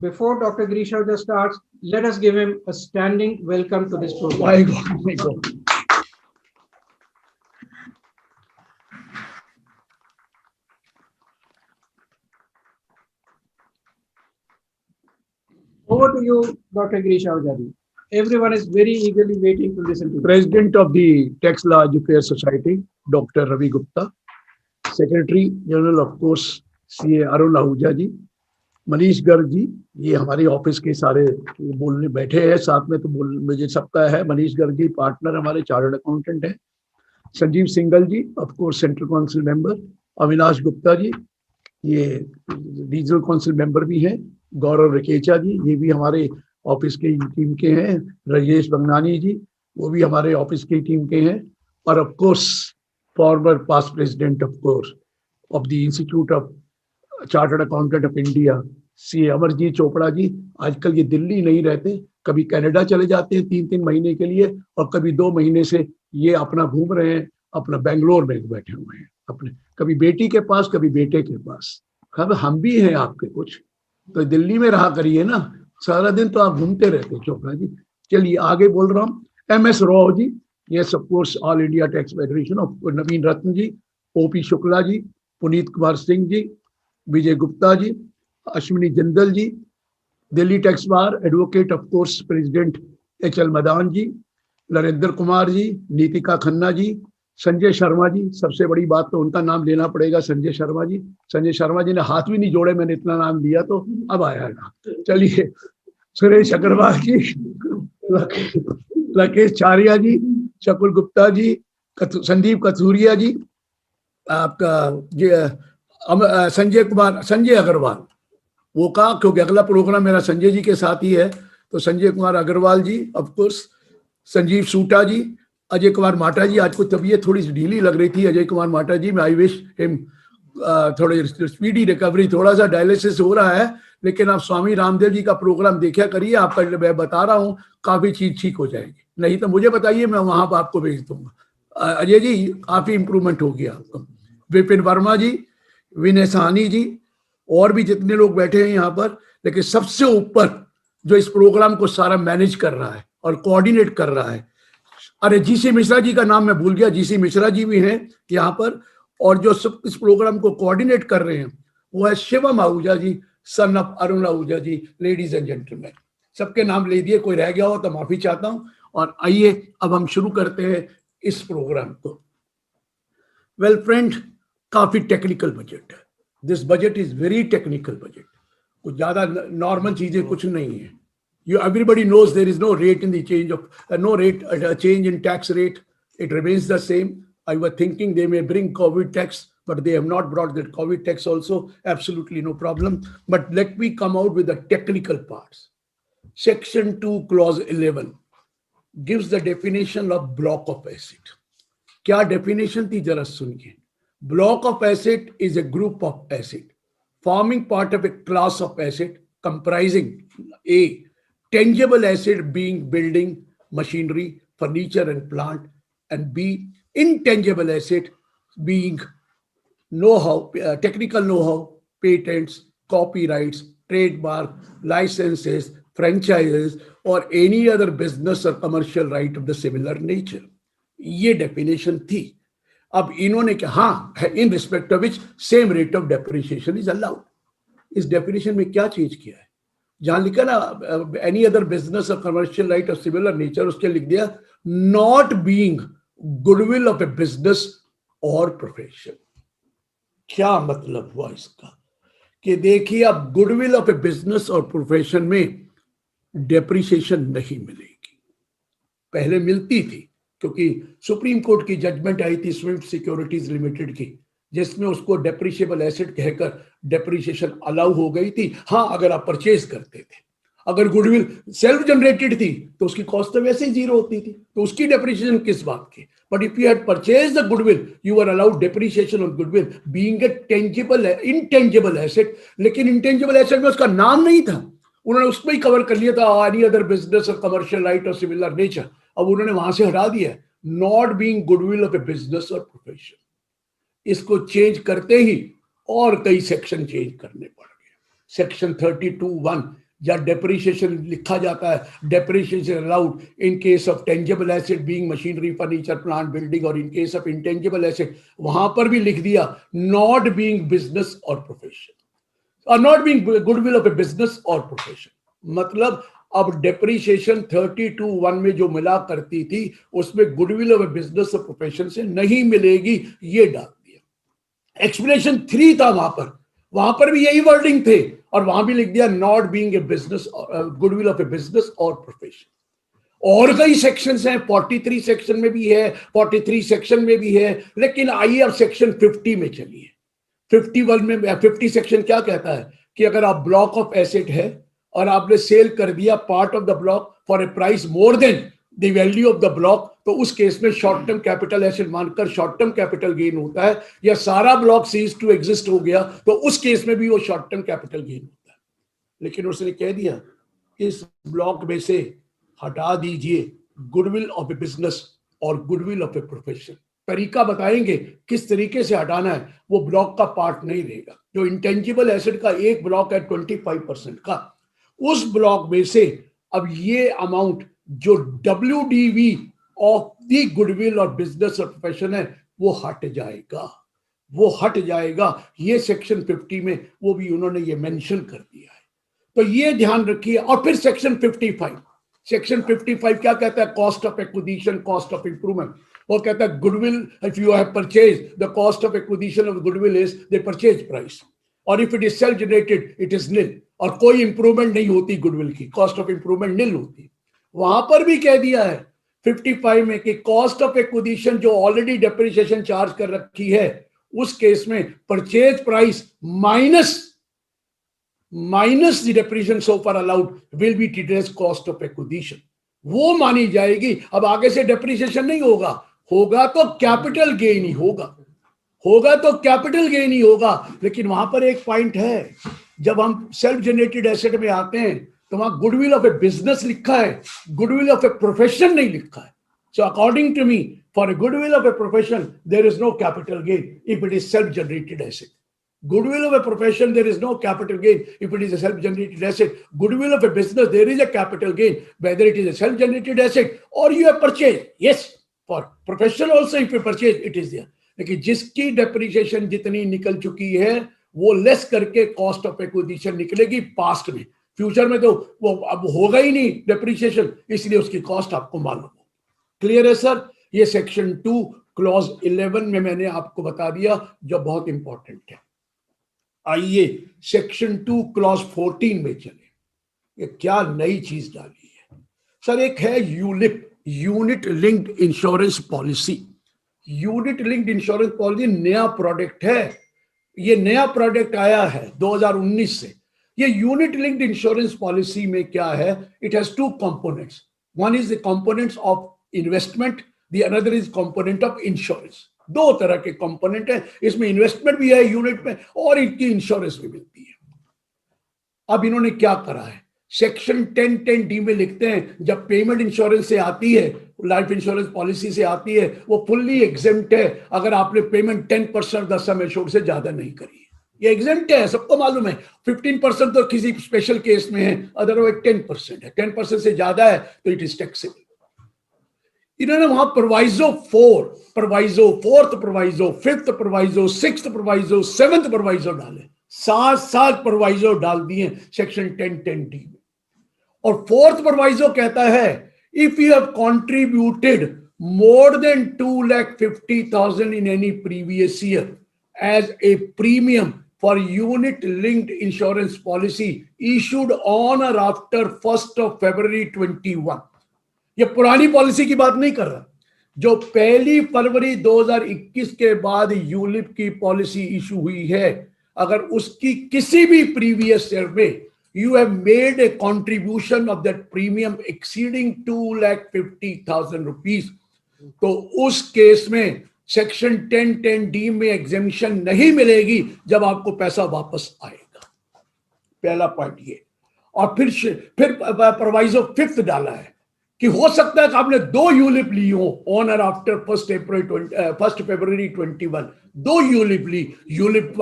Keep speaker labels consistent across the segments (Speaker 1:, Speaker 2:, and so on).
Speaker 1: Before Dr. Grisha starts, let us give him a standing welcome to this program.
Speaker 2: My God, my God.
Speaker 1: Over to you, Dr. Grisha Ojadi. Everyone is very eagerly waiting to listen to you.
Speaker 2: President of the Tax Law Affairs Society, Dr. Ravi Gupta. Secretary General, of course, CA Arun Ahuja जी, मनीष गर्ग जी, ये हमारे office के सारे बोलने बैठे हैं साथ में, तो बोल मुझे सबका है। मनीष गर्ग जी पार्टनर हमारे चार्टर्ड अकाउंटेंट हैं। Sanjeev Singal ji, of course central council member. Avinash Gupta ji, ये रीजनल काउंसिल मेंबर भी हैं। गौरव रिकेचा जी, ये भी हमारे ऑफिस के टीम के हैं। राजेश बंगनानी जी, वो भी हमारे ऑफिस की टीम के हैं। और of course former past president of course of the institute of chartered accountant of India, C Amarjit Chopra ji. आजकल ये दिल्ली नहीं रहते, कभी कनाडा चले जाते हैं 3-3 महीने के लिए, और कभी 2 महीने से ये अपना घूम रहे हैं, अपना बेंगलोर में बैठे हुए हैं अपने, कभी बेटी के पास कभी बेटे के पास। हम भी हैं आपके कुछ, तो दिल्ली में रहा करिए ना, सारा दिन तो आप घूमते रहते चोपड़ा जी। चलिए आगे बोल रहा हूँ। MS Rao ji, yes of course all India tax federation of, Naveen Ratna ji, OP Shukla ji, Puneet Kumar Singh ji, Vijay Gupta ji, Ashwini Jindal ji, Delhi tax bar advocate of course president HL Madan ji, Narendra Kumar ji, Nitika Khanna ji, Sanjay Sharma ji. सबसे बड़ी बात तो उनका नाम लेना पड़ेगा, संजय शर्मा जी। संजय शर्मा जी ने हाथ भी नहीं जोड़े, मैंने इतना नाम लिया तो अब आया ना। चलिए, सुरेश अग्रवाल जी, राकेश चारिया जी, शकुल गुप्ता जी, संदीप कथूरिया जी, आपका संजय अग्रवाल, वो कहा क्योंकि अगला प्रोग्राम मेरा संजय जी के साथ ही है, तो संजय कुमार अग्रवाल जी, ऑफ कोर्स संजीव सूटा जी, अजय कुमार माटा जी। आज को तबीयत थोड़ी सी ढीली लग रही थी अजय कुमार माटा जी में, आई विश हिम थोड़ी स्पीडी रिकवरी। थोड़ा सा डायलिसिस हो रहा है, लेकिन आप स्वामी रामदेव जी का प्रोग्राम देखा करिए, आपका मैं बता रहा हूँ काफी चीज ठीक हो जाएगी। नहीं तो मुझे बताइए, मैं वहां पर आपको भेज दूंगा। अजय जी काफी इंप्रूवमेंट हो गया आपका। विपिन वर्मा जी, विनय साहनी जी, और भी जितने लोग बैठे हैं यहाँ पर, लेकिन सबसे ऊपर जो इस प्रोग्राम को सारा मैनेज कर रहा है और कोऑर्डिनेट कर रहा है, अरे GC मिश्रा जी का नाम मैं भूल गया, GC मिश्रा जी भी हैं यहाँ पर, और जो सब इस प्रोग्राम को कोऑर्डिनेट कर रहे हैं वो है Shivam Ahuja ji, son of Arun Ahuja ji. Ladies and gentleman, सबके नाम ले दिए, कोई रह गया हो तो माफी चाहता हूं। और आइए अब हम शुरू करते हैं इस प्रोग्राम को। वेल फ्रेंड, काफी टेक्निकल बजट है। This budget is very technical budget, कुछ ज्यादा नॉर्मल चीजें कुछ नहीं है। Everybody knows there is no rate in the change of no rate change in tax rate. It remains the same. I was thinking they may bring COVID tax, but they have not brought that COVID tax also. Absolutely no problem. But let me come out with the technical parts. Section 2 clause 11 gives the definition of block of asset. क्या definition थी जरा सुनिए। Block of asset is a group of asset forming part of a class of asset comprising A, tangible asset being building, machinery, furniture and plant, and B, intangible asset being know-how, technical know-how, patents, copyrights, trademark, licenses, franchises, or any other business or commercial right of the similar nature. ये definition थी। अब इन्होंने क्या, हाँ, in respect of which same rate of depreciation is allowed. इस definition में क्या change किया है? जहां लिखा ना एनी अदर बिजनेस और commercial right of similar nature, उसके लिख दिया not being goodwill of a business और प्रोफेशन। क्या मतलब हुआ इसका? कि देखिए, अब गुडविल ऑफ ए बिजनेस और प्रोफेशन में डेप्रिसिएशन नहीं मिलेगी। पहले मिलती थी, क्योंकि सुप्रीम कोर्ट की जजमेंट आई थी स्विफ्ट सिक्योरिटीज लिमिटेड की, जिसमें उसको डेप्रिशिएबल एसेट कहकर डेप्रिसिएशन अलाउ हो गई थी। हाँ, अगर आप परचेज करते थे। अगर गुडविल सेल्फ जनरेटेड थी तो उसकी कॉस्ट तो वैसे ही जीरो होती थी, तो उसकी डेप्रिसिएशन किस बात की? But if you had purchase the goodwill, you are allowed depreciation of goodwill being a tangible intangible asset. लेकिन इंटेंजिबल एसेट में उसका नाम नहीं था, उन्होंने उसमें ही कवर कर लिया था एनी अदर बिजनेस और कमर्शियल राइट और सिमिलर नेचर। अब उन्होंने वहां से हटा दिया not being goodwill of a business और प्रोफेशन। इसको चेंज करते ही और कई सेक्शन चेंज करने पड़ गए। सेक्शन 32(1) या डेप्रिसिएशन लिखा जाता है, depreciation allowed in case of tangible asset being machinery, furniture, plant, building, और in case of intangible asset वहां पर भी लिख दिया नॉट बीइंग बिजनेस और प्रोफेशन, और not being goodwill of a business और प्रोफेशन। मतलब अब डेप्रिसिएशन 32(1) में जो मिला करती थी उसमें गुडविल ऑफ ए बिजनेस और प्रोफेशन से नहीं मिलेगी, ये डाल दिया। एक्सप्लेनेशन 3 था वहां पर भी यही वर्डिंग थे, और वहां भी लिख दिया not being a business, goodwill of a business और प्रोफेशन। और कई सेक्शंस हैं, 43 सेक्शन में भी है, 43 सेक्शन में भी है, लेकिन आइए अब सेक्शन 50 में चलिए। 51 में 50 सेक्शन क्या कहता है कि अगर आप ब्लॉक ऑफ एसेट है और आपने सेल कर दिया part of the block for a price more than the value of the block, तो उस केस में शॉर्ट टर्म कैपिटल एसेट मानकर शॉर्ट टर्म कैपिटल गेन होता है, या सारा ब्लॉक सीज टू एग्जिस्ट हो गया तो उस केस में भी वो शॉर्ट टर्म कैपिटल गेन होता है। लेकिन उसने कह दिया इस ब्लॉक में से हटा दीजिए गुडविल ऑफ ए बिजनेस और गुडविल ऑफ ए प्रोफेशन। तरीका बताएंगे किस तरीके से हटाना है, वो ब्लॉक का पार्ट नहीं रहेगा। जो इंटेंजिबल एसेट का एक ब्लॉक है 25% का, उस ब्लॉक में से अब ये अमाउंट जो WDV ऑफ द गुडविल और बिजनेस और प्रोफेशन है वो हट जाएगा। ये सेक्शन 50 में वो भी उन्होंने ये मेंशन कर दिया है, तो ये ध्यान रखिए। और फिर सेक्शन 55 क्या कहता है? Cost of acquisition, cost of improvement. वो कहता है goodwill, if you have purchase the cost of acquisition of goodwill is the purchase price, और if it is self generated it is nil, और कोई इंप्रूवमेंट नहीं होती गुडविल की, cost of improvement निल होती। वहां पर भी कह दिया है 55 में कि कॉस्ट ऑफ एक्विजिशन जो ऑलरेडी डेप्रिसिएशन चार्ज कर रखी है उस केस में purchase price minus the depreciation so far allowed will be treated as cost of acquisition, वो मानी जाएगी। अब आगे से डेप्रिसिएशन नहीं होगा तो कैपिटल गेन ही होगा। लेकिन वहां पर एक पॉइंट है, जब हम सेल्फ जनरेटेड एसेट में आते हैं तो वहां गुडविल ऑफ ए बिजनेस लिखा है, गुडविल ऑफ ए प्रोफेशन नहीं लिखा है। So according to me, for a goodwill of a profession there is no capital gain if it is self generated asset. Goodwill of a profession, there is no capital gain if it is a self-generated asset. Goodwill of a business, there is a capital gain, whether it is a self-generated asset or you have purchased. Yes, for profession also if you purchase, it is there. लेकिन जिसकी depreciation जितनी निकल चुकी है वो less करके cost of acquisition निकलेगी past में। फ्यूचर में तो वो अब होगा ही नहीं डेप्रिसिएशन, इसलिए उसकी कॉस्ट आपको मालूम हो। क्लियर है सर? ये सेक्शन 2 क्लॉज 11 में मैंने आपको बता दिया जो बहुत इंपॉर्टेंट है। आइए सेक्शन 2 क्लॉज 14 में चले। ये क्या नई चीज डाली है सर? एक है ULIP, unit linked insurance policy. Unit linked insurance policy नया प्रोडक्ट है, ये नया प्रोडक्ट आया है 2019 से। ये यूनिट लिंक्ड इंश्योरेंस पॉलिसी में क्या है? It has 2 components, one is the components of investment, the another is component of insurance. 2 तरह के कंपोनेंट है, इसमें इन्वेस्टमेंट भी है यूनिट में और इनकी इंश्योरेंस भी मिलती है। अब इन्होंने क्या करा है, सेक्शन 10(10)D में लिखते हैं जब पेमेंट इंश्योरेंस से आती है, लाइफ इंश्योरेंस पॉलिसी से आती है, वो फुल्ली एग्जेम्प्ट है अगर आपने पेमेंट 10% द सम एश्योर्ड से ज्यादा नहीं करी है। ये एग्जेम्प्ट है, सबको मालूम है। 15% तो किसी स्पेशल केस में है, अदरवाइज 10% है। 10% से ज्यादा है तो इट इज टैक्सेबल। इन्होंने वहां proviso 4, proviso 4th proviso, 5th proviso, 6th proviso, 7th proviso डाले, 7 प्रोवाइजो डाल दिए सेक्शन 10(10)D में। और 4th प्रोवाइजो कहता है if you have contributed more than 2,50,000 in any previous year as a premium for unit linked insurance policy issued on or after 1st of February 21। ये पुरानी policy की बात नहीं कर रहा, जो 1 फरवरी 2021 के बाद यूलिप की पॉलिसी इशू हुई है, अगर उसकी किसी भी प्रीवियस ईयर में you have made a contribution of that premium exceeding 2,50,000 rupees, तो उस केस में सेक्शन 10(10)D में एग्जेम्पशन नहीं मिलेगी जब आपको पैसा वापस आएगा। पहला पॉइंट ये। और फिर प्रोवाइजो 5th डाला है कि हो सकता है कि आपने 2 यूलिप ली हो on or after 1st February 21, 2 ULIP Lee, ULIP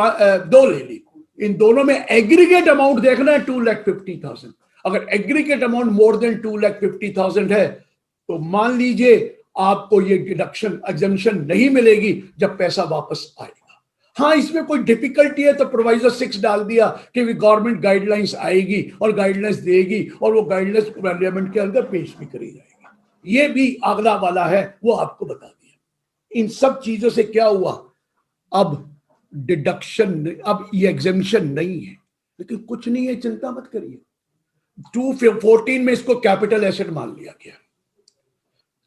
Speaker 2: 2 ले ली, इन दोनों में एग्रीगेट अमाउंट देखना है 2,50,000। अगर एग्रीगेट अमाउंट मोर देन 2,50,000 है तो मान लीजिए आपको ये डिडक्शन एग्जम्पशन नहीं मिलेगी जब पैसा वापस आएगा। हाँ, इसमें कोई डिफिकल्टी है तो प्रोवाइजर 6 डाल दिया कि गवर्नमेंट गाइडलाइंस आएगी और गाइडलाइंस देगी और वो गाइडलाइंस पार्लियामेंट के अंदर पेश भी करी जाएगी। ये भी अगला वाला है, वो आपको बता दिया। इन सब चीजों से क्या हुआ, अब डिडक्शन, अब ये एग्जम्पशन नहीं है, लेकिन कुछ नहीं है, चिंता मत करिए। 214 में इसको कैपिटल एसेट मान लिया गया।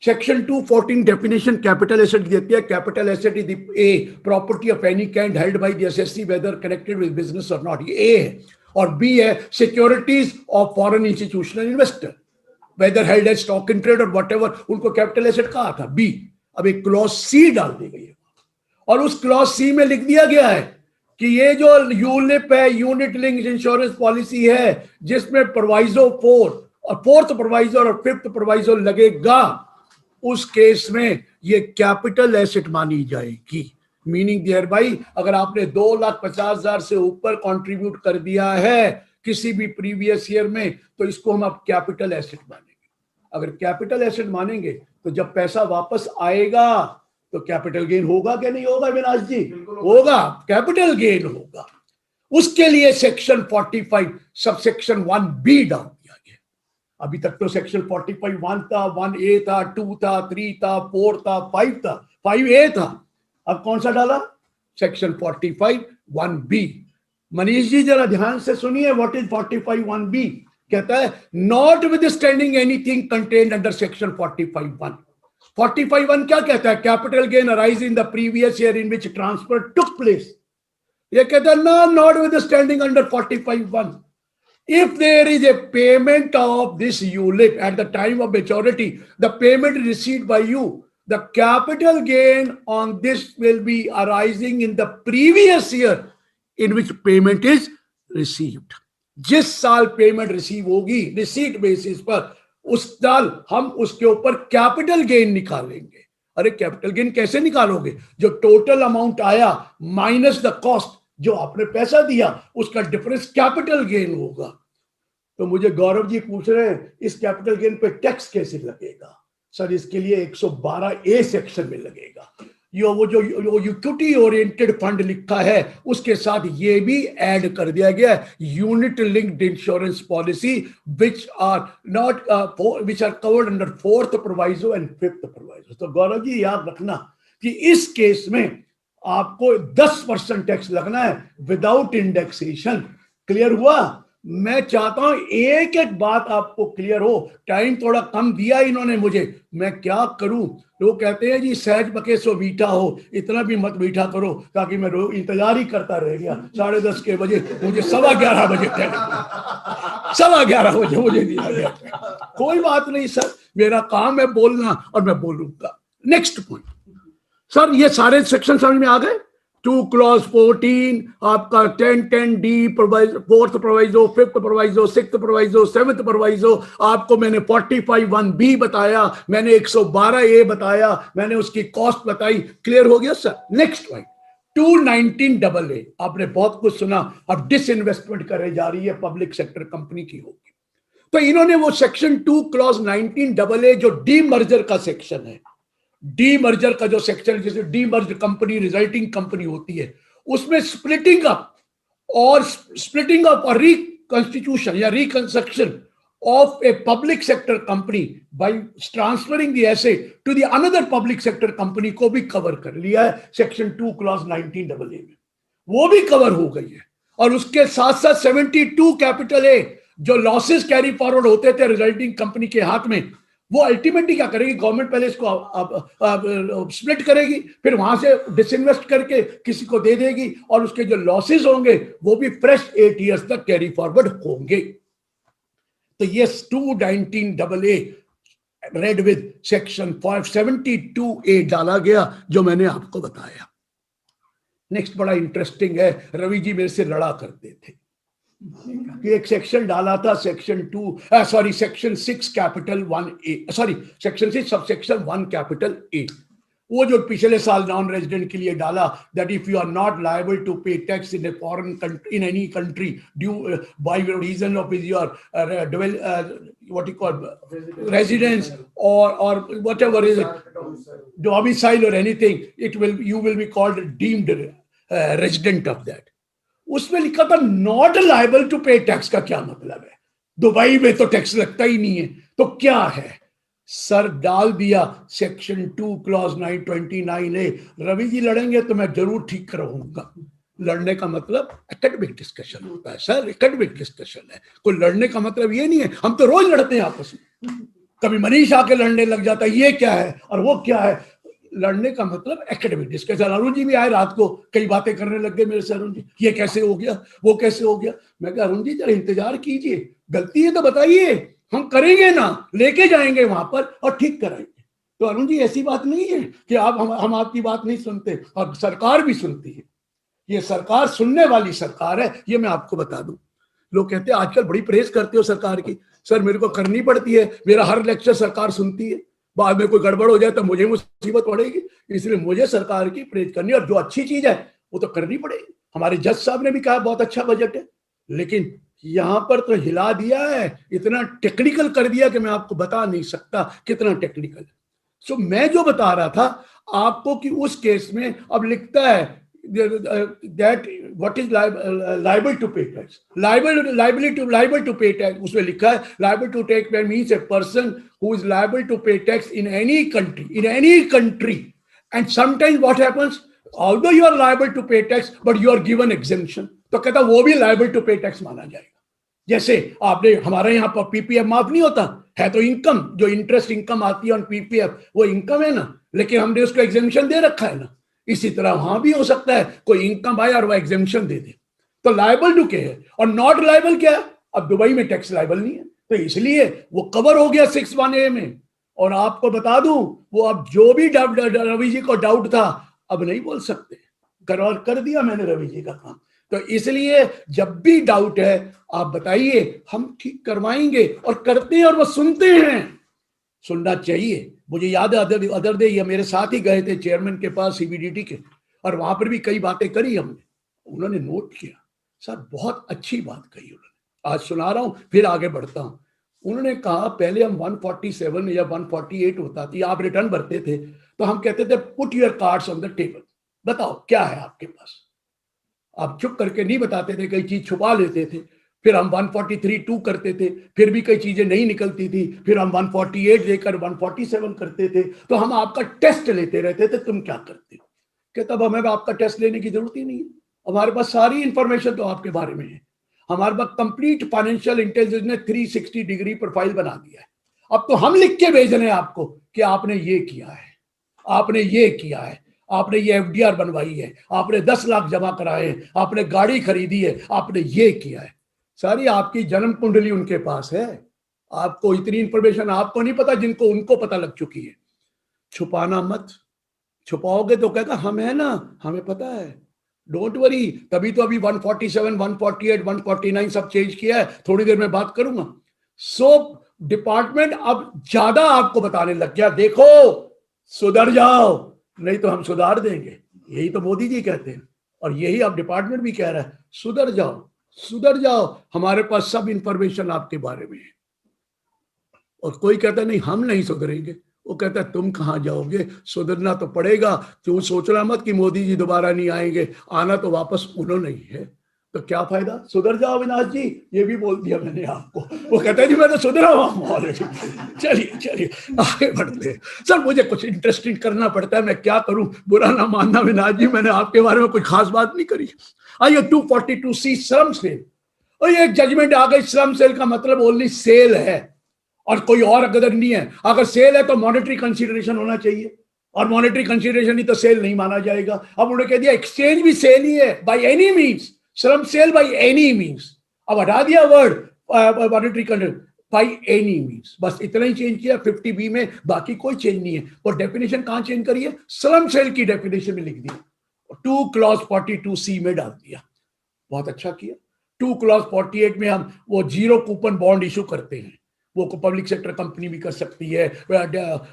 Speaker 2: सेक्शन 214 डेफिनेशन कैपिटल एसेट देती है, capital asset is a property of any kind held by the assessee whether connected with business or not, ये ए है। और बी है securities of foreign institutional investor whether held as stock in trade or whatever, उनको capital asset कहा था B. अब एक clause C डाल दी गई है और उस क्लॉज सी में लिख दिया गया है कि ये जो यूलिप है, यूनिट लिंक्ड इंश्योरेंस पॉलिसी है, जिसमें प्रोवाइजो 4 और 4th प्रोवाइजो और 5th प्रोवाइजो लगेगा, उस केस में ये कैपिटल एसेट मानी जाएगी। मीनिंग देयर भाई, अगर आपने 2,50,000 से ऊपर कंट्रीब्यूट कर दिया है किसी भी प्रीवियस ईयर में, तो इसको हम अब कैपिटल एसेट मानेंगे। अगर कैपिटल एसेट मानेंगे तो जब पैसा वापस आएगा तो कैपिटल गेन होगा क्या नहीं होगा अविनाश जी? होगा, कैपिटल गेन होगा। उसके लिए सेक्शन 45 सबसेक्शन 1B डाल दिया गया। अभी तक तो सेक्शन 45 1 था, 1A था, 2 था, 3 था, 4 था, 5 था, 5A था। अब कौन सा डाला? Section 45 1B। मनीष जी जरा ध्यान से सुनिए, व्हाट इज 45 1B? कहता है not with standing anything contained under section 45 1। 45 1 क्या कहता है? Capital gain arise in the previous year in which transfer took place. ये कहता है ना, not with standing under 45 1, if there is a payment of this ULIP at the time of maturity, the payment received by you, the capital gain on this will be arising in the previous year in which payment is received. जिस साल payment receive होगी receipt basis पर, उस साल हम उसके ऊपर capital gain निकालेंगे। अरे कैपिटल गेन कैसे निकालोगे? जो टोटल अमाउंट आया माइनस द कॉस्ट, जो आपने पैसा दिया उसका डिफरेंस कैपिटल गेन होगा। तो मुझे गौरव जी पूछ रहे हैं इस कैपिटल गेन पे टैक्स कैसे लगेगा? सर इसके लिए 112A सेक्शन में लगेगा। वो जो इक्विटी ओरिएंटेड फंड लिखा है उसके साथ ये भी ऐड कर दिया गया, unit linked insurance policy which are not which are covered under 4th proviso and 5th proviso. तो गौरव जी याद रखना कि इस केस में आपको 10% टैक्स लगना है विदाउट इंडेक्सेशन। क्लियर हुआ? मैं चाहता हूं एक एक बात आपको क्लियर हो। टाइम थोड़ा कम दिया इन्होंने मुझे, मैं क्या करूं? लोग कहते हैं जी सहज बके सो मीठा हो, इतना भी मत मीठा करो, ताकि मैं रोज इंतजार ही करता रह गया। 10:30 के बजे मुझे 11:15 बजे 11:15 बजे मुझे दिया गया। कोई बात नहीं सर, मेरा काम है बोलना और मैं बोलूंगा। नेक्स्ट पॉइंट सर, ये सारे सेक्शन समझ में आ गए? 2 clause 14 आपका 10D 4th proviso, 5th proviso, 6th proviso, 7th proviso, आपको मैंने 45 1B बताया, मैंने 112A बताया, मैंने उसकी कॉस्ट बताई। क्लियर हो गया सर? नेक्स्ट पॉइंट 219AA, आपने बहुत कुछ सुना। अब डिसइन्वेस्टमेंट करे जा रही है, पब्लिक सेक्टर कंपनी की होगी। तो इन्होंने वो सेक्शन 2 clause 19AA जो डीमर्जर का सेक्शन है, डीमर्जर का जो सेक्शन, जैसे डीमर्ज कंपनी रिजल्टिंग कंपनी होती है, उसमें स्प्लिटिंग अप और रिकंस्टिट्यूशन या reconstruction of a public sector company by transferring the asset to the another public sector company को भी कवर कर लिया है सेक्शन 2 clause 19AA में, वो भी कवर हो गई है। और उसके साथ साथ 72 कैपिटल ए जो लॉसेस कैरी फॉरवर्ड होते थे रिजल्टिंग कंपनी के हाथ में, वो अल्टीमेटली क्या करेगी? गवर्नमेंट पहले इसको स्प्लिट करेगी, फिर वहां से डिसइन्वेस्ट करके किसी को दे देगी, और उसके जो लॉसेस होंगे वो भी फ्रेश 8 years तक कैरी फॉरवर्ड होंगे। तो ये 219AA read with section 572A डाला गया, जो मैंने आपको बताया। नेक्स्ट बड़ा इंटरेस्टिंग है, रवि जी मेरे से लड़ा करते थे कि एक सेक्शन डाला था section 6 capital 1A, sorry section 6 subsection 1 capital A। वो जो पिछले साल नॉन रेजिडेंट के लिए डाला, that if you are not liable to pay tax in a foreign country, in any country due by reason of your what you call residence or whatever is it, domicile or anything, you will be called deemed resident of that. उसमें लिखा था not liable to pay tax. का क्या मतलब है? Dubai में तो tax लगता ही नहीं है, तो क्या है? सर डाल दिया section 2 clause 929A। Ravi ji लड़ेंगे तो मैं जरूर ठीक करवाऊंगा। लड़ने का मतलब एकेडमिक डिस्कशन होता है सर, एकेडमिक डिस्कशन है। कोई लड़ने का मतलब ये नहीं है, हम तो रोज लड़ते हैं आपस में। कभी मनीष आके लड़ने लग जाता है, ये क्या है और वो क्या है। लड़ने का मतलब एकेडमिक डिस्कशन। अरुण जी भी आए रात को, कई बातें करने लग गए मेरे से, अरुण जी ये कैसे हो गया, वो कैसे हो गया। मैं कहा अरुण जी जरा इंतजार कीजिए, गलती है तो बताइए, हम करेंगे ना, लेके जाएंगे वहां पर और ठीक कराएंगे। तो अरुण जी ऐसी बात नहीं है कि आप हम आपकी बात नहीं सुनते, और सरकार भी सुनती है। ये सरकार सुनने वाली सरकार है, ये मैं आपको बता दूं। लोग कहते हैं आजकल बड़ी प्रेस करते हो सरकार की। सर मेरे को करनी पड़ती है, मेरा हर लेक्चर सरकार सुनती है, बाद में कोई गड़बड़ हो जाए तो मुझे मुसीबत पड़ेगी, इसलिए मुझे सरकार की प्रेस करनी, और जो अच्छी चीज है वो तो करनी पड़ेगी। हमारे जज साहब ने भी कहा बहुत अच्छा बजट है, लेकिन यहां पर तो हिला दिया है, इतना टेक्निकल कर दिया कि मैं आपको बता नहीं सकता कितना टेक्निकल। सो मैं जो बता रहा था आपको कि उस केस में अब लिखता है that what is liable to pay tax, liable to pay tax, उसमें लिखा है liable to take means a person who is liable to pay tax in any country, and sometimes what happens, although you are liable to pay tax but you are given exemption, तो कहता वो भी liable to pay tax माना जाएगा। जैसे आपने हमारे यहाँ पर पीपीएफ माफ नहीं होता है, तो इनकम जो इंटरेस्ट इनकम आती है ऑन पीपीएफ वो इनकम है ना, लेकिन हमने उसको एग्जेम्पशन दे रखा है ना। इसी तरह वहां भी हो सकता है कोई इनकम आए और वो एग्जेम्पशन दे दे, तो लायबल टू क्या है और नॉट लायबल क्या है। अब दुबई में टैक्स लायबल नहीं है, तो इसलिए वो कवर हो गया 61A में। और आपको बता दूं वो अब जो भी रवि जी को डाउट था अब नहीं बोल सकते, कर दिया मैंने रवि जी का काम। तो इसलिए जब भी डाउट है आप बताइए, हम ठीक करवाएंगे, और करते हैं और वो सुनते हैं, सुनना चाहिए। मुझे याद है अदर डे ये मेरे साथ ही गए थे चेयरमैन के पास सीबीडीटी के, और वहां पर भी कई बातें करी हमने, उन्होंने नोट किया। सर बहुत अच्छी बात कही उन्होंने, आज सुना रहा हूं फिर आगे बढ़ता हूं। उन्होंने कहा पहले हम 147 या 148 होता थी, आप रिटर्न भरते थे तो हम कहते थे put your cards on the table, बताओ क्या है आपके पास। आप चुप करके नहीं बताते थे, कई चीज छुपा लेते थे। फिर हम 143(2) करते थे, फिर भी कई चीजें नहीं निकलती थी, फिर हम 148 लेकर 147 करते थे। तो हम आपका टेस्ट लेते रहते थे, तुम क्या करते हो। कि तब हमें आपका टेस्ट लेने की जरूरत ही नहीं है, हमारे पास सारी इंफॉर्मेशन तो आपके बारे में है। हमारे पास कंप्लीट फाइनेंशियल इंटेलिजेंस ने 360 डिग्री प्रोफाइल बना दिया है। अब तो हम लिख के भेज रहे हैं आपको कि आपने ये किया है, आपने ये किया है, आपने ये एफडीआर बनवाई है, आपने 10 लाख जमा कराए हैं, आपने गाड़ी खरीदी है, आपने ये किया है। सारी आपकी जन्म कुंडली उनके पास है। आपको इतनी इंफॉर्मेशन आपको नहीं पता जिनको उनको पता लग चुकी है। छुपाना मत, छुपाओगे तो कहेगा हम है ना, हमें पता है, डोंट वरी। तभी तो अभी 147, 148, 149 सब चेंज किया है, थोड़ी देर में बात करूंगा। सो डिपार्टमेंट अब ज्यादा आपको बताने लग गया, देखो सुधर जाओ नहीं तो हम सुधार देंगे। यही तो मोदी जी कहते हैं, और यही अब डिपार्टमेंट भी कह रहा है, सुधर जाओ सुधर जाओ, हमारे पास सब इंफॉर्मेशन आपके बारे में है। और कोई कहता नहीं हम नहीं सुधरेंगे, वो कहता है तुम कहां जाओगे, सुधरना तो पड़ेगा। क्यों सोचना मत कि मोदी जी दोबारा नहीं आएंगे, आना तो वापस उन्होंने ही है, तो क्या फायदा। सुधर जाओ अविनाश जी, ये भी बोल दिया मैंने आपको। वो कहता है जी मैं तो सुधरा हूं ऑलरेडी। चलिए चलिए आगे बढ़ते हैं। सर मुझे कुछ इंटरेस्टिंग करना पड़ता है, मैं क्या करूं, बुरा ना मानना अविनाश जी, मैंने आपके बारे में कोई खास बात नहीं करी। आइए 242C श्रम सेल, और ये एक जजमेंट आ गई। श्रम सेल का मतलब ओनली सेल है और कोई और अगर नहीं है। अगर सेल है तो मॉनेटरी कंसीडरेशन होना चाहिए, और मॉनेटरी कंसीडरेशन ही तो सेल नहीं माना जाएगा। अब उन्होंने कह दिया एक्सचेंज भी सेल ही है, बाय एनी मींस, श्रम सेल बाय एनी मींस। अब हटा दिया word monetary consideration, by any means, बस इतना ही चेंज किया 50B में, बाकी कोई चेंज नहीं है। और डेफिनेशन कहां चेंज करी है, श्रम सेल की डेफिनेशन में लिख दिया, 2 क्लॉज 42C में डाल दिया। बहुत अच्छा किया। 2 क्लॉज 48 में हम वो जीरो कूपन बॉन्ड इशू करते हैं, वो पब्लिक सेक्टर कंपनी भी कर सकती है,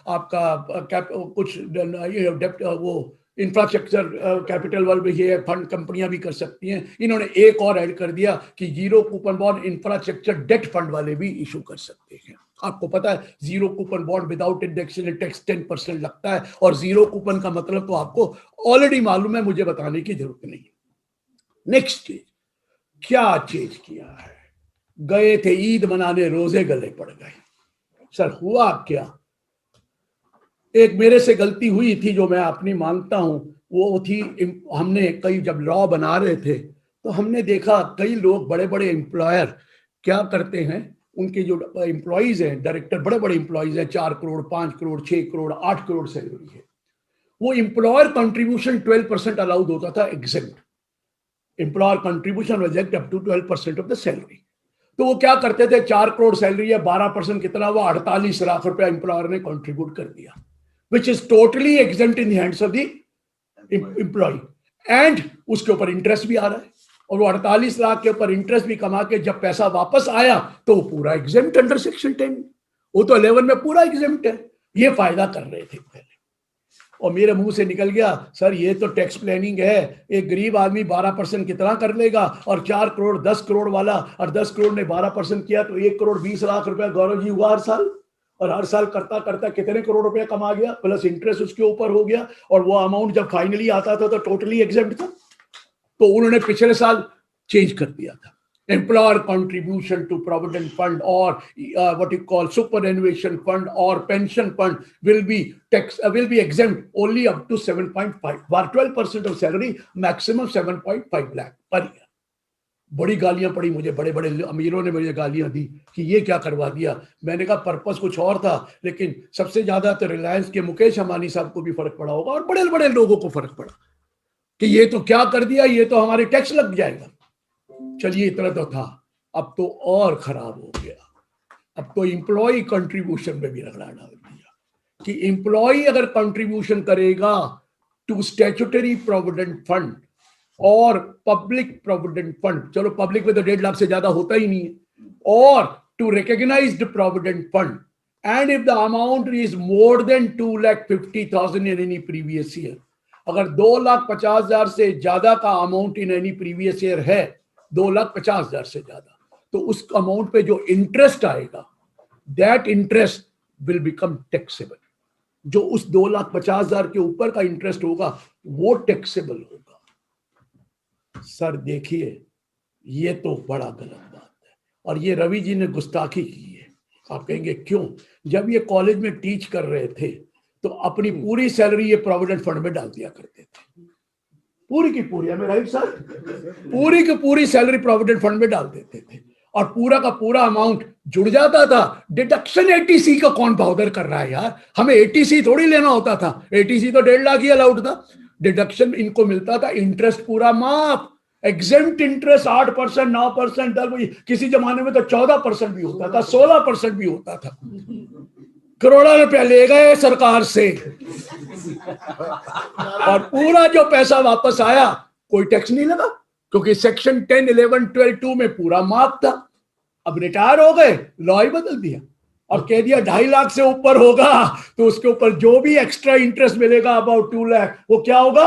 Speaker 2: आपका कुछ डेप्ट वो इंफ्रास्ट्रक्चर कैपिटल वाले ये फंड कंपनियां भी कर सकती हैं। इन्होंने एक और ऐड कर दिया कि zero coupon bond infrastructure debt fund वाले भी इशू कर सकते हैं। आपको पता है zero coupon bond without indexation tax 10% लगता है, और जीरो कूपन का मतलब तो आपको ऑलरेडी मालूम है, मुझे बताने की जरूरत नहीं। नेक्स्ट चीज, क्या चेंज किया है? गए थे ईद मनाने, रोजे गले पड़ गए। सर हुआ क्या? एक मेरे से गलती हुई थी जो मैं अपनी मानता हूं, वो थी हमने कई जब लॉ बना रहे थे तो हमने देखा कई लोग बड़े बड़े एम्प्लॉयर क्या करते हैं, उनके जो एम्प्लॉइज हैं, डायरेक्टर बड़े बड़े एम्प्लॉइज हैं, 4 करोड़ 5 करोड़ 6 करोड़ 8 करोड़ सैलरी है, वो एम्प्लॉयर कंट्रीब्यूशन 12% अलाउड होता था exempt. Employer contribution was up to 12% of the salary. तो वो क्या करते थे, 4 करोड़ सैलरी है, 12% कितना हुआ, 48 लाख रुपया एम्प्लॉयर ने कंट्रीब्यूट कर दिया, which is totally exempt in the hands of the employee, and उसके ऊपर इंटरेस्ट भी आ रहा है, और वो 48 लाख के ऊपर इंटरेस्ट भी कमा के जब पैसा वापस आया तो वो पूरा एग्जेम्प्ट अंडर सेक्शन 10, वो तो 11 में पूरा एग्जेम्प्ट है। ये फायदा कर रहे थे पहले, और मेरे मुंह से निकल गया, सर ये तो टैक्स प्लानिंग है, एक गरीब आदमी 12% कितना कर लेगा, और 4 करोड़ 10 करोड़ वाला, और 10 करोड़ ने 12% किया तो 1 करोड़ 20 लाख रुपया गौरव जी हुआ हर साल, और हर साल करता करता कितने करोड़ रुपया कमा गया, प्लस इंटरेस्ट उसके ऊपर हो गया, और वो अमाउंट जब फाइनली आता था तो टोटली एग्जेम्प्ट था। तो उन्होंने पिछले साल चेंज कर दिया था, employer contribution to provident fund और what you call superannuation fund और pension fund will be exempt only up to 7.5 बार 12% of salary, maximum 7.5 lakh per year. बड़ी गालियां पड़ी मुझे, बड़े बड़े अमीरों ने मुझे गालियां दी कि ये क्या करवा दिया। मैंने कहा पर्पस कुछ और था, लेकिन सबसे ज्यादा तो रिलायंस के मुकेश अंबानी साहब को भी फर्क पड़ा होगा, और बड़े बड़े लोगों को फर्क पड़ा कि ये तो क्या कर दिया, ये तो हमारे टैक्स लग जाएगा। चलिए इतना तो था, अब तो और खराब हो गया, अब तो इंप्लॉय कंट्रीब्यूशन में भी रगड़ा डाल दिया कि इंप्लॉय अगर कंट्रीब्यूशन करेगा टू स्टैट्यूटरी प्रोविडेंट फंड और पब्लिक प्रोविडेंट फंड, चलो पब्लिक में तो 1.5 लाख से ज्यादा होता ही नहीं है, और to recognised provident fund, and if the amount is more than 2,50,000 in any previous year, अगर 2,50,000 से ज्यादा का amount in any previous year है, 2,50,000 से ज्यादा, तो उस अमाउंट पे जो इंटरेस्ट आएगा, that interest will become taxable. जो उस 2,50,000 के ऊपर का इंटरेस्ट होगा वो टैक्सेबल होगा। सर देखिए ये तो बड़ा गलत बात है, और ये रवि जी ने गुस्ताखी की है। आप कहेंगे क्यों? जब ये कॉलेज में टीच कर रहे थे तो अपनी पूरी सैलरी ये प्रोविडेंट फंड में डाल दिया करते थे, पूरी की पूरी, हमें राइट सर, पूरी की पूरी सैलरी प्रोविडेंट फंड में डाल देते थे, और पूरा का पूरा अमाउंट जुड़ जाता था। डिडक्शन एटीसी का कौन बॉदर कर रहा है यार, हमें एटीसी थोड़ी लेना होता था, एटीसी तो 1.5 लाख ही अलाउड था। डिडक्शन इनको मिलता था, इंटरेस्ट पूरा माफ, एग्जेम्प्ट इंटरेस्ट 8%, 9%, 10%, किसी जमाने में तो 14% भी होता था, 16% भी होता था। करोड़ों रुपया ले गए सरकार से, और पूरा जो पैसा वापस आया कोई टैक्स नहीं लगा, क्योंकि सेक्शन 10, 11, 12, 2 में पूरा माफ था। अब रिटायर हो गए, लॉ ही बदल दिया, अब कह दिया 2.5 लाख से ऊपर होगा तो उसके ऊपर जो भी एक्स्ट्रा इंटरेस्ट मिलेगा अबाउट 2 लाख, वो क्या होगा,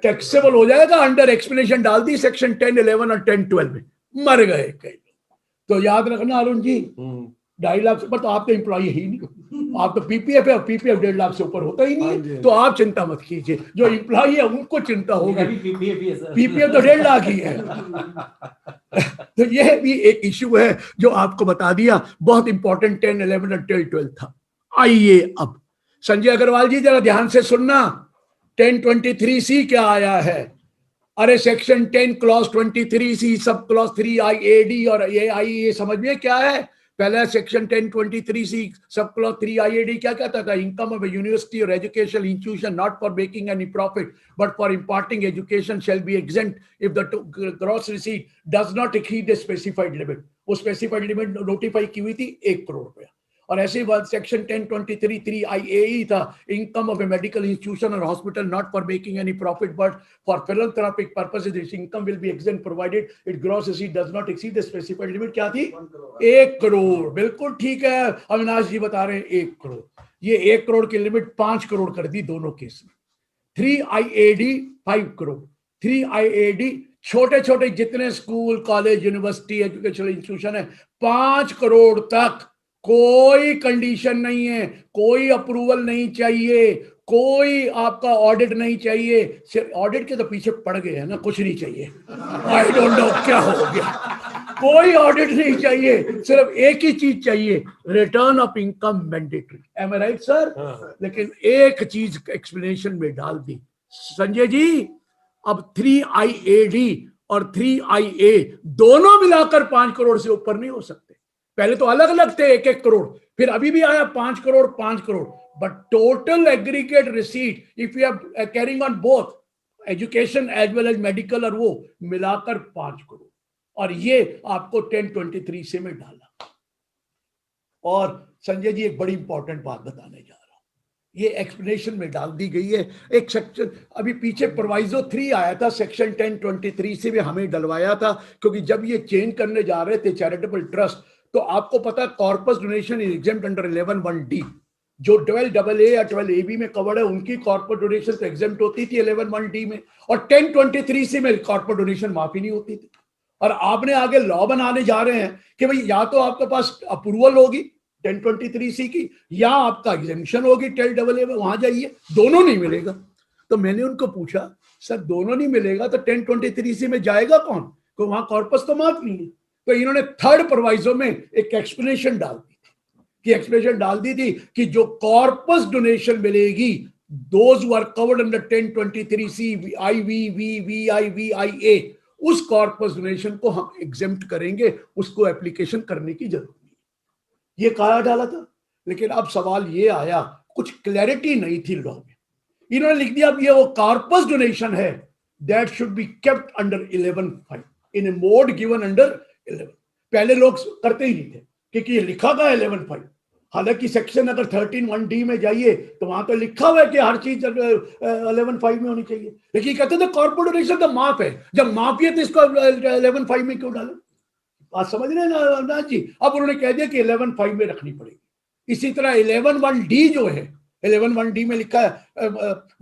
Speaker 2: टैक्सेबल हो जाएगा। अंडर एक्सप्लेनेशन डाल दी सेक्शन 10, 11 और 10, 12 में, मर गए कई लोग। तो याद रखना अरुण जी, 2.5 लाख से ऊपर तो आप तो एम्प्लॉय ही नहीं, आप तो पीपीएफ है, और पीपीएफ 1.5 लाख से ऊपर होता ही नहीं है, तो आप चिंता मत कीजिए। जो एम्प्लॉय है उनको चिंता होगी, पीपीएफ तो 1.5 लाख ही है। तो यह भी एक इश्यू है जो आपको बता दिया, बहुत इंपॉर्टेंट 10, 11 और 12 था। आइए अब संजय अग्रवाल जी जरा ध्यान से सुनना, 1023C क्या आया है। अरे section 10 clause 23C sub clause 3IAD और AI, ये समझ में क्या है? पहला section 1023C sub clause 3IAD क्या कहता था? इनकम ऑफ यूनिवर्सिटी और educational institution not for making any profit but for imparting education shall be exempt if the gross receipt does not exceed the specified limit. वो specified limit notify की हुई थी 1 करोड़ रुपया, और ऐसे ही बात सेक्शन 1023(3)(i)(a) था, income of a medical institution और hospital not for making any profit but for philanthropic purposes this income will be exempt provided it gross receipt does not exceed the specified limit. क्या थी? 1 करोड़। बिल्कुल ठीक है, अविनाश जी बता रहे हैं 1 करोड़। ये 1 करोड़ की लिमिट 5 करोड़ कर दी दोनों केस में। 3IAD 5 करोड़। 3IAD छोटे छोटे जितने school college university educational institution है 5 करोड़ तक कोई कंडीशन नहीं है, कोई अप्रूवल नहीं चाहिए, कोई आपका ऑडिट नहीं चाहिए। सिर्फ ऑडिट के तो पीछे पड़ गए हैं ना, कुछ नहीं चाहिए। आई डोंट नो क्या हो गया, कोई ऑडिट नहीं चाहिए, सिर्फ एक ही चीज चाहिए, return of income mandatory. Am I right sir? लेकिन एक चीज एक्सप्लेनेशन में डाल दी संजय जी, अब 3IAD और 3IA दोनों मिलाकर 5 करोड़ से ऊपर नहीं हो सकते। पहले तो अलग अलग थे 1-1 करोड़, फिर अभी भी आया 5 crore 5 crore, but total aggregate receipt if you are carrying on both education as well as medical और वो मिलाकर 5 करोड़, और ये आपको 1023 से में डाला। और संजय जी एक बड़ी इंपॉर्टेंट बात बताने जा रहा हूं, ये एक्सप्लेनेशन में डाल दी गई है। एक सेक्शन अभी पीछे प्रोवाइजो 3 आया था, सेक्शन 1023 से भी हमें डलवाया था, क्योंकि जब ये चेंज करने जा रहे थे चैरिटेबल ट्रस्ट, तो आपको पता है corpus donation is exempt under 11(1)(d). जो 12AA या 12AB में कवर्ड है उनकी कॉर्पोरेट डोनेशन तो एग्जेम्प्ट होती थी 11(1)(d) में, और 1023 से में कॉर्पोरेट डोनेशन माफी नहीं होती थी। और आपने आगे लॉ बनाने जा रहे हैं कि भाई या तो आपके पास अप्रूवल होगी 1023C की, या आपका एग्जेम्पशन होगी 10AA में, वहां जाइए, दोनों नहीं मिलेगा। तो मैंने उनको पूछा सर दोनों नहीं मिलेगा तो 1023C में जाएगा कौन, तो वहां कॉर्पस तो माफ नहीं है। तो इन्होंने थर्ड प्रोवाइजो में एक एक्सप्लेनेशन डाल दी थी कि जो कॉर्पस डोनेशन मिलेगी those who are covered under 1023C IVVVIVIA, उस कॉर्पस डोनेशन को हम एग्जेम्प्ट करेंगे, उसको एप्लीकेशन करने की जरूरत नहीं। ये कहा डाला था, लेकिन अब सवाल ये आया, कुछ क्लैरिटी नहीं थी लॉ में, इन्होंने लिख दिया अब ये वो कॉर्पस डोनेशन है that should be kept under 11(5) in a mode given under 11। पहले लोग करते ही नहीं थे क्योंकि ये लिखा था 11(5), हालांकि सेक्शन अगर 13(1)(d) में जाइए तो वहां तो लिखा हुआ है कि हर चीज 11(5) में होनी चाहिए, लेकिन कहते थे कॉर्पोरेट डोनेशन तो माफ है, जब माफ है तो इसको 11(5) में क्यों डालें? बात समझ रहे हैं ना जी? अब उन्होंने कह दिया कि 11(5) में रखनी पड़ेगी। इसी तरह 11(1)(d) जो है, 11(1)(d) में लिखा है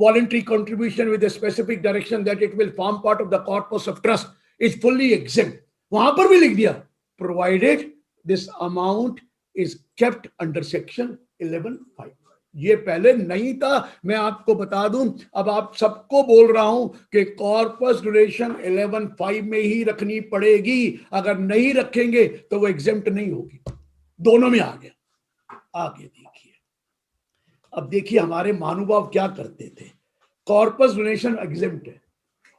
Speaker 2: voluntary contribution with specific direction that it will form part of the corpus of trust is fully exempt. वहां पर भी लिख दिया provided this amount is kept under section 11(5). ये पहले नहीं था, मैं आपको बता दूं, अब आप सबको बोल रहा हूं कि कॉर्पस डोनेशन 11(5) में ही रखनी पड़ेगी, अगर नहीं रखेंगे तो वो एग्जेम्प्ट नहीं होगी। दोनों में आ गया। आगे देखिए, अब देखिए हमारे महानुभाव क्या करते थे, कॉर्पस डोनेशन एग्जेम्प्ट है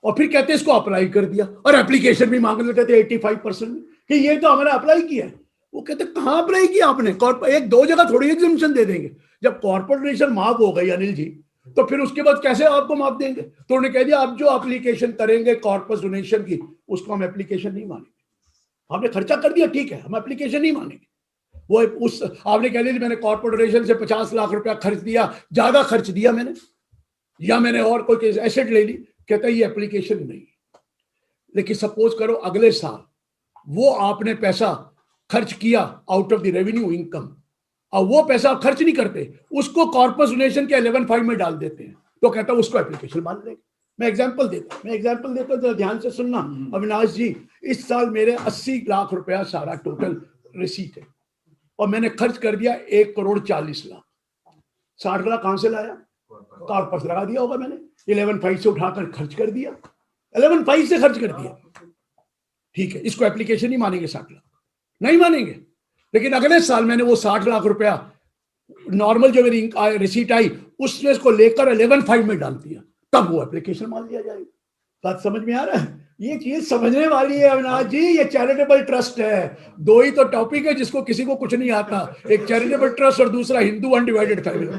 Speaker 2: और फिर कहते इसको अप्लाई कर दिया, और एप्लीकेशन भी मांग लेते थे 85% कि ये तो हमारा अप्लाई किया है। वो कहते कहां अप्लाई किया आपने, एक दो जगह थोड़ी एग्जेम्पशन दे देंगे, जब कॉर्पोरेट डोनेशन माफ हो गई अनिल जी तो फिर उसके बाद कैसे आपको माफ देंगे? तो उन्होंने कह दिया अब जो एप्लीकेशन करेंगे कॉर्पस डोनेशन की उसको हम एप्लीकेशन नहीं मानेंगे। आपने खर्चा कर दिया ठीक है, हम एप्लीकेशन नहीं मानेंगे। वो उस आपने कह दिया मैंने कॉर्पोरेट डोनेशन से 50 लाख रुपया खर्च दिया, ज्यादा खर्च दिया मैंने, या मैंने और कोई एसेट ले ली, कहता है ये एप्लीकेशन नहीं। लेकिन सपोज करो अगले साल वो आपने पैसा खर्च किया out of the revenue income, और वो पैसा खर्च नहीं करते, उसको कॉर्पस डोनेशन के 11(5) में डाल देते हैं, तो कहता है उसको एप्लीकेशन मान लेंगे। मैं एग्जांपल देता हूं तो ध्यान से सुनना अविनाश जी। इस साल मेरे 80 लाख रुपया सारा टोटल रिसीट है और मैंने खर्च कर दिया 1,40,40 लाख। 60 लाख कहां से लाया? कॉर्पस लगा दिया होगा मैंने, 11(5) से उठाकर खर्च कर दिया, 11(5) से खर्च कर दिया, ठीक है, इसको एप्लीकेशन ही मानेंगे, 60 लाख नहीं मानेंगे। लेकिन अगले साल मैंने वो 60 लाख रुपया नॉर्मल जो मेरी रिसीट आई उसने इसको लेकर 11(5) में डाल दिया, तब वो एप्लीकेशन मान लिया जाएगा। बात समझ में आ रहा है? ये चीज समझने वाली है अविनाश जी, ये चैरिटेबल ट्रस्ट है। दो ही तो टॉपिक है जिसको किसी को कुछ नहीं आता, एक चैरिटेबल ट्रस्ट और दूसरा हिंदू अनडिवाइडेड फैमिली।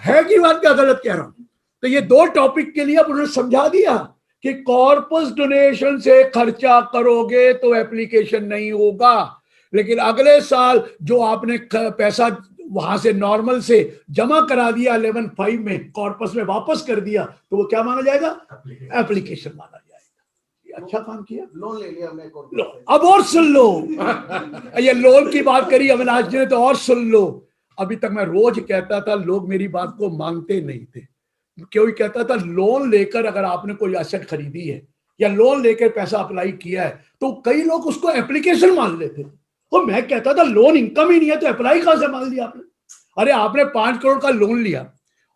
Speaker 2: है कि बात क्या गलत कह रहा हूं? तो ये दो टॉपिक के लिए अब उन्होंने समझा दिया कि कॉर्पस डोनेशन से खर्चा करोगे तो एप्लीकेशन नहीं होगा, लेकिन अगले साल जो आपने पैसा वहां से नॉर्मल से जमा करा दिया 11/5 में कॉर्पस में वापस कर दिया, तो वो क्या माना जाएगा? एप्लीकेशन माना जाएगा। अच्छा काम किया,
Speaker 3: लोन ले लिया हमने।
Speaker 2: अब और सुन लो ये लोन की बात करी अविनाश जी ने, तो और सुन लो। अभी तक मैं रोज कहता था, लोग मेरी बात को मानते नहीं थे। कोई कहता था लोन लेकर अगर आपने कोई एसेट खरीदी है या लोन लेकर पैसा अप्लाई किया है, तो कई लोग उसको एप्लीकेशन मान लेते। और मैं कहता था लोन इनकम ही नहीं है तो अप्लाई कहां से मान लिया आपने? अरे आपने 5 करोड़ का लोन लिया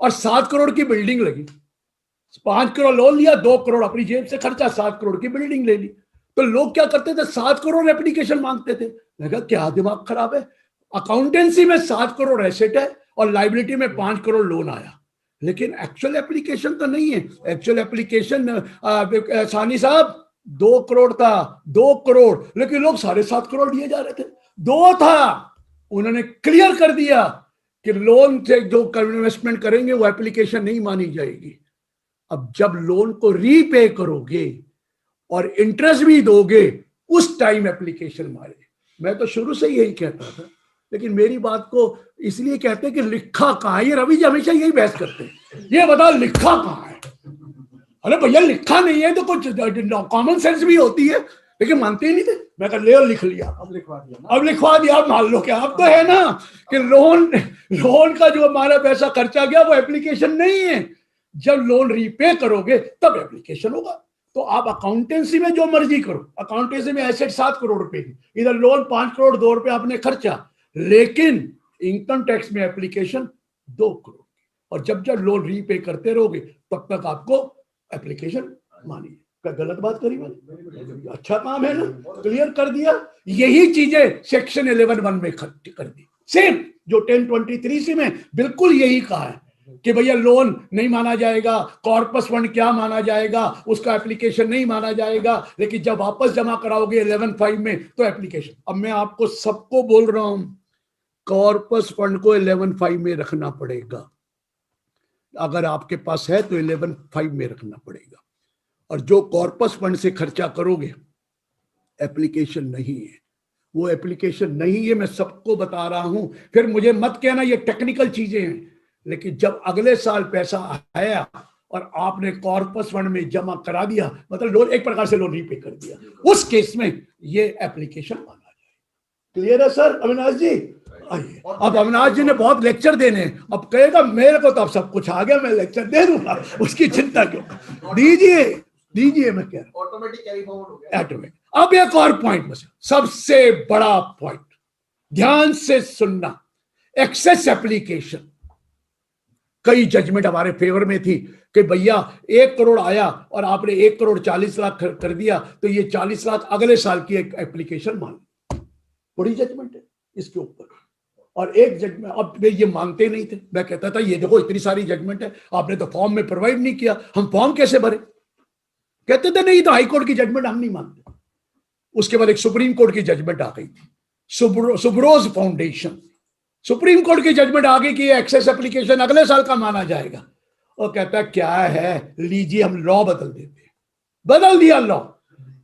Speaker 2: और 7 करोड़ की बिल्डिंग लगी। 5 करोड़ लोन लिया, 2 करोड़ अपनी जेब से खर्चा, 7 करोड़ की बिल्डिंग ले ली। तो लोग क्या करते थे? 7 करोड़ एप्लीकेशन मांगते थे। मैं कहा क्या दिमाग खराब है? अकाउंटेंसी में 7 करोड़ एसेट है और लाइबिलिटी में 5 करोड़ लोन आया, लेकिन एक्चुअल एप्लीकेशन तो नहीं है। एक्चुअल एप्लीकेशन सानी साहब 2 करोड़ था, 2 करोड़, लेकिन लोग 7.5 करोड़ दिए जा रहे थे। 2 था, उन्होंने क्लियर कर दिया कि लोन से जो इन्वेस्टमेंट करेंगे वो एप्लीकेशन नहीं मानी जाएगी। अब जब लोन को रीपे करोगे और इंटरेस्ट भी दोगे, उस टाइम एप्लीकेशन मारे। मैं तो शुरू से यही कहता था, लेकिन मेरी बात को इसलिए कहते हैं कि लिखा कहां है। ये रवि जी हमेशा यही बहस करते हैं, ये बताओ लिखा कहां है। अरे भैया लिखा नहीं है तो कुछ कॉमन सेंस भी होती है, लेकिन मानते ही नहीं थे। मैं कहा ले और लिख लिया, अब लिखवा दिया ना, अब लिखवा दिया। अब मान लो क्या, अब तो है ना कि लोन का जो हमारा पैसा खर्चा गया वो एप्लीकेशन नहीं है। जब लोन रीपे करोगे तब एप्लीकेशन होगा। तो आप अकाउंटेंसी में जो मर्जी करो, अकाउंटेंसी में एसेट 7 करोड़ रुपए की, इधर लोन 5 करोड़ 2 रुपए आपने खर्चा, लेकिन इनकम टैक्स में एप्लीकेशन 2 करोड़ की। और जब जब लोन रीपे करते रहोगे तब तक आपको एप्लीकेशन मानिए। क्या गलत बात करी मैंने? अच्छा काम है ना, क्लियर कर दिया। यही चीजें सेक्शन 11(1) में कर दी, सेम जो 1023 में बिल्कुल यही कहा है कि भैया लोन नहीं माना जाएगा, कॉर्पस फंड क्या माना जाएगा, उसका एप्लीकेशन नहीं माना जाएगा, लेकिन जब वापस जमा कराओगे 11(5) में तो एप्लीकेशन। अब मैं आपको सबको बोल रहा हूं, कॉर्पस फंड को 11(5) में रखना पड़ेगा। अगर आपके पास है तो 11(5) में रखना पड़ेगा। और जो कॉर्पस फंड से खर्चा करोगे, एप्लीकेशन नहीं है, वो एप्लीकेशन नहीं है। मैं सबको बता रहा हूं, फिर मुझे मत कहना ये टेक्निकल चीजें हैं। लेकिन जब अगले साल पैसा आया और आपने कॉर्पस फंड में जमा करा दिया, मतलब लोन एक प्रकार से लोन रीपे कर दिया, उस केस में ये एप्लीकेशन माना जाए। क्लियर है सर अविनाश जी? आइए, अब अविनाश जी ने बहुत लेक्चर देने, अब कहेगा मेरे को तो अब सब कुछ आ गया, मैं लेक्चर दे दूंगा, उसकी चिंता क्यों? दीजिए मैं कह रहा हूं,
Speaker 3: ऑटोमेटिक कैरी फॉरवर्ड हो गया।
Speaker 2: ऑटोमेटिक। अब एक और पॉइंट बचा, सबसे बड़ा पॉइंट, ध्यान से सुनना। एक्सेस एप्लीकेशन, कई जजमेंट हमारे फेवर में थी कि भैया 1 करोड़ आया और आपने 1 करोड़ 40 लाख कर दिया, तो ये 40 लाख अगले साल की एक एप्लीकेशन मान। बड़ी जजमेंट है इसके ऊपर। और एक जजमेंट, अब वे ये मानते नहीं थे। मैं कहता था ये देखो इतनी सारी जजमेंट है, आपने तो फॉर्म में प्रोवाइड नहीं किया, हम फॉर्म कैसे भरे? कहते थे नहीं तो हाई कोर्ट की जजमेंट हम नहीं मानते। उसके बाद एक सुप्रीम कोर्ट की जजमेंट आ गई थी, सुब्रोज फाउंडेशन, सुप्रीम कोर्ट की जजमेंट आ गई कि एक्सेस एप्लीकेशन अगले साल का माना जाएगा। और कहता क्या है, लीजिए हम लॉ बदल देते हैं। बदल दिया लॉ,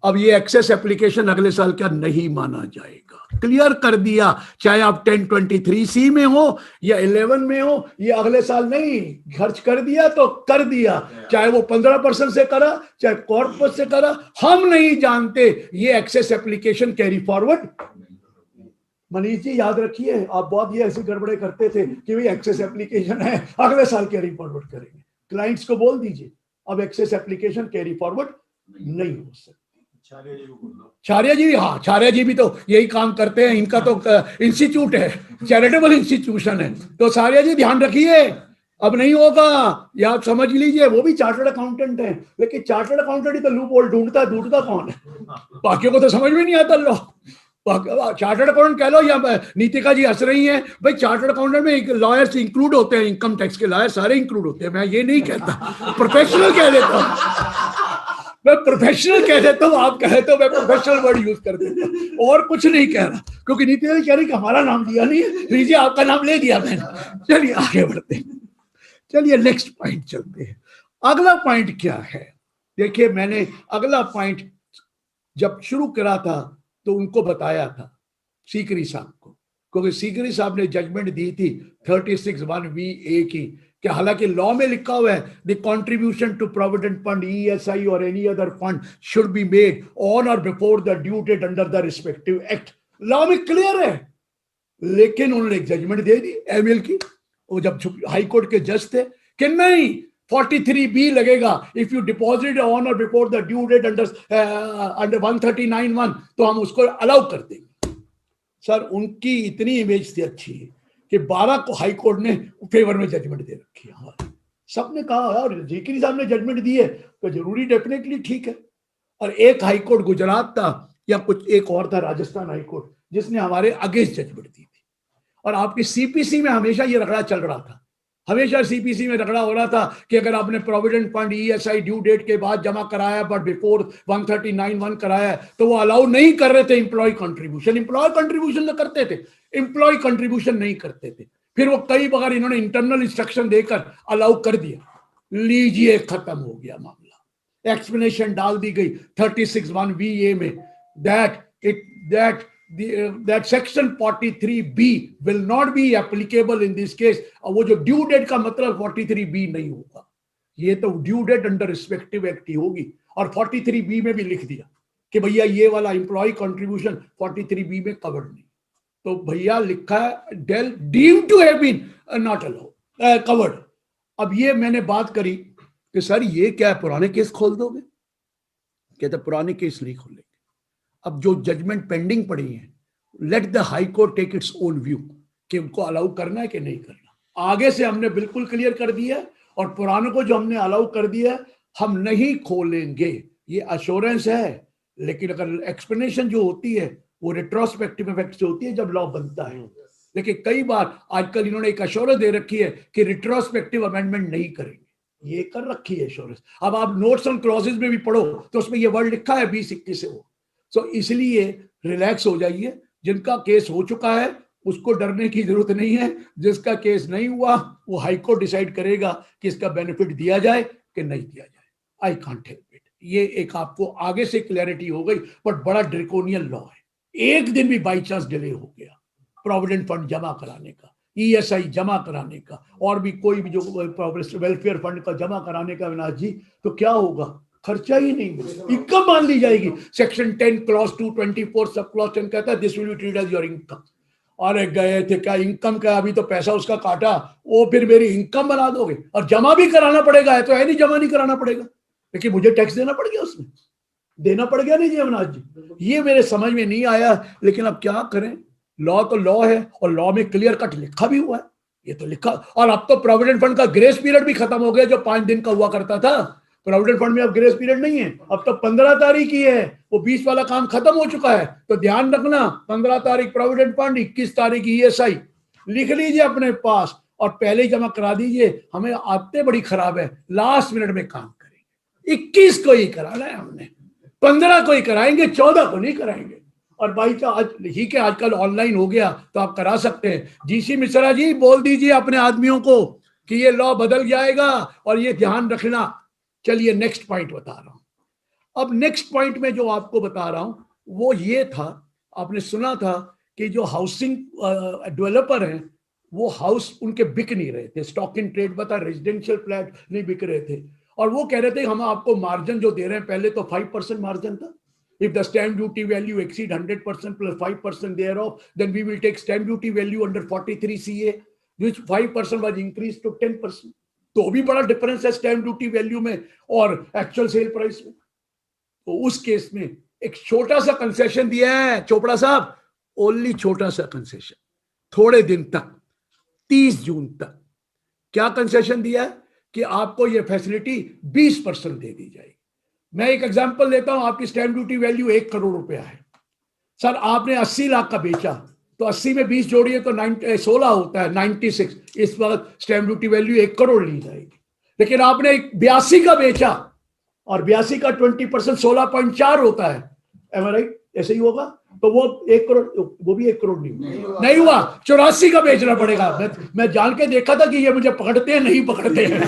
Speaker 2: अब ये एक्सेस एप्लीकेशन अगले साल का नहीं माना जाएगा। क्लियर कर दिया, चाहे आप 1023C में हो या 11 में हो, ये अगले साल नहीं, खर्च कर दिया तो कर दिया, चाहे वो 15% से करा, चाहे कॉर्पस से करा, हम नहीं जानते। ये excess application carry forward. Manish ji याद रखिए, आप बहुत ये ऐसी गड़बड़े करते थे कि भाई एक्सेस एप्लीकेशन है अगले साल कैरी फॉरवर्ड करेंगे। क्लाइंट्स को बोल दीजिए अब एक्सेस एप्लीकेशन कैरी फॉरवर्ड नहीं हो सकती। छारिया जी, हाँ छारिया जी भी तो यही काम करते हैं, इनका तो इंस्टीट्यूट है, चैरिटेबल इंस्टीट्यूशन है। तो छारिया जी ध्यान रखिए, अब नहीं होगा, ये आप समझ लीजिए। वो भी चार्टर्ड अकाउंटेंट है, लेकिन चार्टर्ड अकाउंटेंट ही तो लूप होल ढूंढता कौन है? बाकियों को तो समझ में नहीं आता लॉ। चार्टर्ड अकाउंटेंट कह लो या नीतिका जी हंस रही हैं, भाई चार्टर्ड अकाउंटेंट में लॉयर्स इंक्लूड होते हैं, इनकम टैक्स के लॉयर सारे इंक्लूड होते हैं। मैं ये नहीं कहता, प्रोफेशनल कह देता हूं, मैं प्रोफेशनल कह देता हूं, आप कहे तो मैं प्रोफेशनल वर्ड यूज कर देता हूं, और कुछ नहीं कह रहा, क्योंकि नीतिका जी कह रही कि हमारा नाम दिया नहीं है, लीजिए आपका नाम ले दिया मैंने। चलिए आगे बढ़ते हैं, चलिए नेक्स्ट पॉइंट चलते हैं। अगला पॉइंट क्या है? देखिए मैंने अगला पॉइंट जब शुरू करा था तो उनको बताया था सीकरी साहब को, क्योंकि सीकरी साहब ने जजमेंट दी थी 36(1)(a) की, कि हालांकि लॉ में लिखा हुआ है the contribution to provident fund, ESI और any other fund should be made on और before the due date under the respective act, law में क्लियर है। लेकिन उन्होंने एक जजमेंट दे दी ML की, वो जब हाई कोर्ट के जज थे, कि नहीं 43B लगेगा, इफ यू डिपॉजिट ऑन और before the due date under 139(1) तो हम उसको अलाउ कर देंगे। सर उनकी इतनी इमेज थी अच्छी कि 12 को हाई कोर्ट ने फेवर में जजमेंट दे रखी है हमारे। सबने कहा और जीकरी साहब ने जजमेंट दी है तो जरूरी डेफिनेटली ठीक है। और एक हाई कोर्ट गुजरात था या कुछ एक और था राजस्थान हाई कोर्ट, जिसने हमारे अगेंस्ट जजमेंट दी थी। और आपकी CPC में हमेशा ये रगड़ा चल रहा था, हमेशा CPC में रगड़ा हो रहा था कि अगर आपने provident fund ESI due date के बाद जमा कराया बट बिफोर 139(1) कराया तो वो अलाउ नहीं कर रहे थे एम्प्लॉय कंट्रीब्यूशन। एम्प्लॉय कंट्रीब्यूशन तो करते थे, एम्प्लॉय कंट्रीब्यूशन नहीं करते थे। फिर वो कई बार इन्होंने इंटरनल इंस्ट्रक्शन देकर अलाउ कर दिया, लीजिए खत्म हो गया मामला। एक्सप्लेनेशन डाल दी गई 36(1)(a) में that section 43B will not be applicable in this case। और वो जो ड्यू डेट का मतलब 43B नहीं होगा, ये तो due date under respective act ही होगी। और 43B में भी लिख दिया कि भैया ये वाला एम्प्लॉय कंट्रीब्यूशन 43B में कवर्ड नहीं। तो भैया लिखा है deemed to have been not allowed covered. अब ये मैंने बात करी कि सर ये क्या है, पुराने केस खोल दोगे? कहते पुराने केस नहीं खोलेंगे। अब जो जजमेंट पेंडिंग पड़ी है, let the high court take its own view कि उनको अलाउ करना है कि नहीं करना। आगे से हमने बिल्कुल क्लियर कर दिया है और पुरानों को जो हमने अलाउ कर दिया है हम नहीं खोलेंगे, ये अश्योरेंस है। लेकिन अगर एक्सप्लेनेशन जो होती है वो रेट्रोस्पेक्टिव इफेक्ट से होती है जब लॉ बनता है। लेकिन कई बार आजकल इन्होंने एक अश्योरेंस दे रखी है कि रिट्रोस्पेक्टिव अमेंडमेंट नहीं करेंगे, ये कर रखी है एश्योरेंस। अब आप नोट्स ऑन क्लॉजेस में भी पढ़ो तो उसमें ये वर्ड लिखा है 2021 से वो। तो इसलिए रिलैक्स हो जाइए, जिनका केस हो चुका है उसको डरने की जरूरत नहीं है, जिसका केस नहीं हुआ वो हाई कोर्ट डिसाइड करेगा कि इसका बेनिफिट दिया जाए कि नहीं दिया जाए। I can't help it. ये एक आपको आगे से क्लैरिटी हो गई, बट बड़ा ड्रेकोनियन लॉ है। एक दिन भी बाई चांस डिले हो गया प्रोविडेंट फंड जमा कराने का, ESI जमा कराने का, और भी कोई भी जो वेलफेयर फंड का जमा कराने का विनाश जी, तो क्या होगा? खर्चा ही नहीं मिलेगा, इनकम मान ली जाएगी। सेक्शन 10 क्लॉज 224 सब क्लॉज 10 कहता है this will be treated as your income. अरे गए थे क्या इनकम का, अभी तो पैसा उसका काटा, वो फिर मेरी इनकम बना दोगे। और जमा भी कराना पड़ेगा, है तो है नहीं जमा नहीं कराना पड़ेगा, लेकिन मुझे टैक्स देना पड़ गया, उसमें देना पड़ गया नहीं जी अविनाश जी। ये मेरे समझ में नहीं आया, लेकिन अब क्या करें, लॉ तो लॉ है और लॉ में क्लियर कट लिखा भी हुआ है, ये तो लिखा। और अब तो प्रोविडेंट फंड का ग्रेस पीरियड भी खत्म हो गया, जो 5 दिन का हुआ करता था। प्रोविडेंट फंड में अब ग्रेस पीरियड नहीं है, अब तो 15 तारीख ही है, वो 20 वाला काम खत्म हो चुका है। तो ध्यान रखना 15 तारीख प्रोविडेंट फंड, 21 तारीख ESI लिख लीजिए अपने पास और पहले ही जमा करा दीजिए। हमें आदतें बड़ी खराब है, लास्ट मिनट में काम करेंगे। 21 को ही कराना है हमने, 15 को ही कराएंगे, 14 को नहीं कराएंगे। और भाई का आज ही के आजकल ऑनलाइन हो गया तो आप करा सकते हैं। GC मिश्रा जी बोल दीजिए अपने आदमियों को कि ये लॉ बदल जाएगा और ये ध्यान रखना। चलिए नेक्स्ट पॉइंट बता रहा हूं। अब नेक्स्ट पॉइंट में जो आपको बता रहा हूं वो ये था, आपने सुना था कि जो हाउसिंग डेवलपर हैं वो हाउस उनके बिक नहीं रहे थे, स्टॉक इन ट्रेड बता, रेजिडेंशियल फ्लैट नहीं बिक रहे थे। और वो कह रहे थे हम आपको मार्जिन जो दे रहे हैं, पहले तो 5% मार्जिन था। If the stamp duty value exceed 100% plus 5% thereof, then we will take stamp duty value under 43 CA, which 5% was increased to 10%. तो भी बड़ा डिफरेंस है स्टैम्प ड्यूटी वैल्यू में और एक्चुअल सेल प्राइस में। तो उस केस में एक छोटा सा कंसेशन दिया है चोपड़ा साहब, ओनली छोटा सा कंसेशन, थोड़े दिन तक, 30 जून तक। क्या कंसेशन दिया है कि आपको ये फैसिलिटी 20% दे दी जाएगी। मैं एक एग्जांपल लेता हूं, आपकी स्टैम्प ड्यूटी वैल्यू 1 करोड़ रुपया है सर, आपने 80 लाख का बेचा तो 80 में 20 जोड़िए तो 16 होता है, 96। इस वक्त स्टैम्प ड्यूटी वैल्यू 1 करोड़ ली जाएगी। लेकिन आपने 82 का बेचा और 82 का 20% 16.4 होता है, एम आई राइट? ऐसे ही होगा। तो वो 1 करोड़, वो भी 1 करोड़ नहीं हुआ, 84 का बेचना पड़ेगा। मैं जान के देखा था कि ये मुझे पकड़ते हैं, नहीं पकड़ते हैं।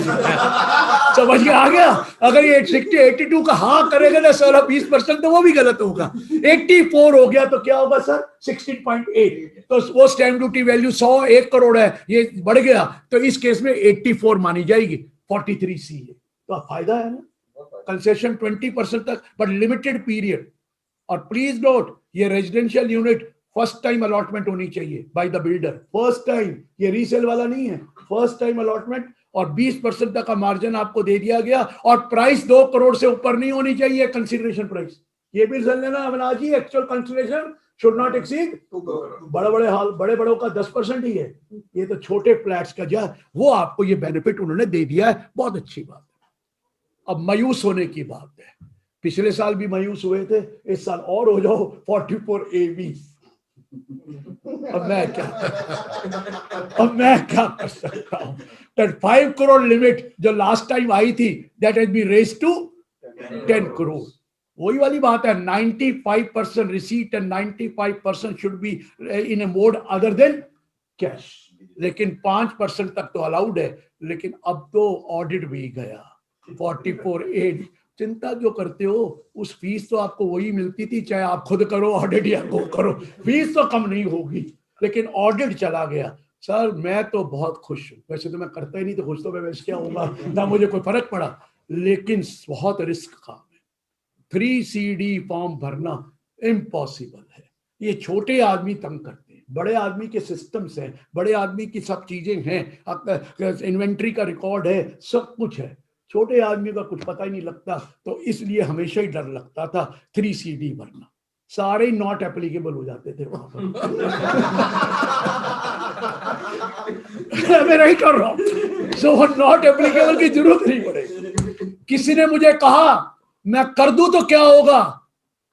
Speaker 2: समझ के आ गया। अगर ये 60 82 का हाँ करेगा ना 16-20%, तो वो भी गलत होगा। 84 हो गया तो क्या होगा सर? 16.8। तो वो स्टैम्प ड्यूटी वैल्यू 1 करोड़ है, ये बढ़ गया तो इस केस में 84 मानी जाएगी। 43C है तो फायदा है ना, कंसेशन 20% तक, बट लिमिटेड पीरियड। और प्लीज नोट, ये residential unit first time allotment होनी चाहिए by the builder, first time. ये रीसेल वाला नहीं है, फर्स्ट टाइम अलॉटमेंट। और 20% तक का मार्जिन आपको दे दिया गया। और प्राइस 2 करोड़ से ऊपर नहीं होनी चाहिए कंसीडरेशन प्राइस। ये भी समझ लेना Avinash ji, actual consideration should not exceed 2 crore. बड़े बड़ों का 10% ही है, ये तो छोटे फ्लैट्स का जो वो आपको ये बेनिफिट उन्होंने दे दिया है, बहुत अच्छी बात है। अब मायूस होने की बात है, पिछले साल भी मायूस हुए थे, इस साल और हो जाओ 44AB। अब मैं क्या कर सकता हूं? दैट 5 करोड़ लिमिट जो लास्ट टाइम आई थी, that has been raised to 10 crore. वही वाली बात है, 95% receipt and 95% should be in a mode other than cash. लेकिन 5% तक तो अलाउड है। लेकिन अब तो ऑडिट भी गया 44A। चिंता क्यों करते हो? उस फीस तो आपको वही मिलती थी, चाहे आप खुद करो ऑडिट या को करो, फीस तो कम नहीं होगी। लेकिन ऑडिट चला गया सर, मैं तो बहुत खुश हूं। वैसे तो मैं करता ही नहीं, तो खुश तो मैं वैसे क्या होगा ना, मुझे कोई फर्क पड़ा। लेकिन बहुत रिस्क काम है, 3CD फॉर्म भरना इम्पॉसिबल है। ये छोटे आदमी तंग करते हैं, बड़े आदमी के सिस्टम्स हैं, बड़े आदमी की सब चीजें हैं, इन्वेंट्री का रिकॉर्ड है, सब कुछ है। छोटे आदमी का कुछ पता ही नहीं लगता, तो इसलिए हमेशा ही डर लगता था 3CD भरना। सारे नॉट एप्लीकेबल हो जाते थे वहां पर। मैं नहीं कर रहा हूं, सो नॉट एप्लीकेबल की जरूरत नहीं पड़ेगी। किसी ने मुझे कहा मैं कर दूं तो क्या होगा?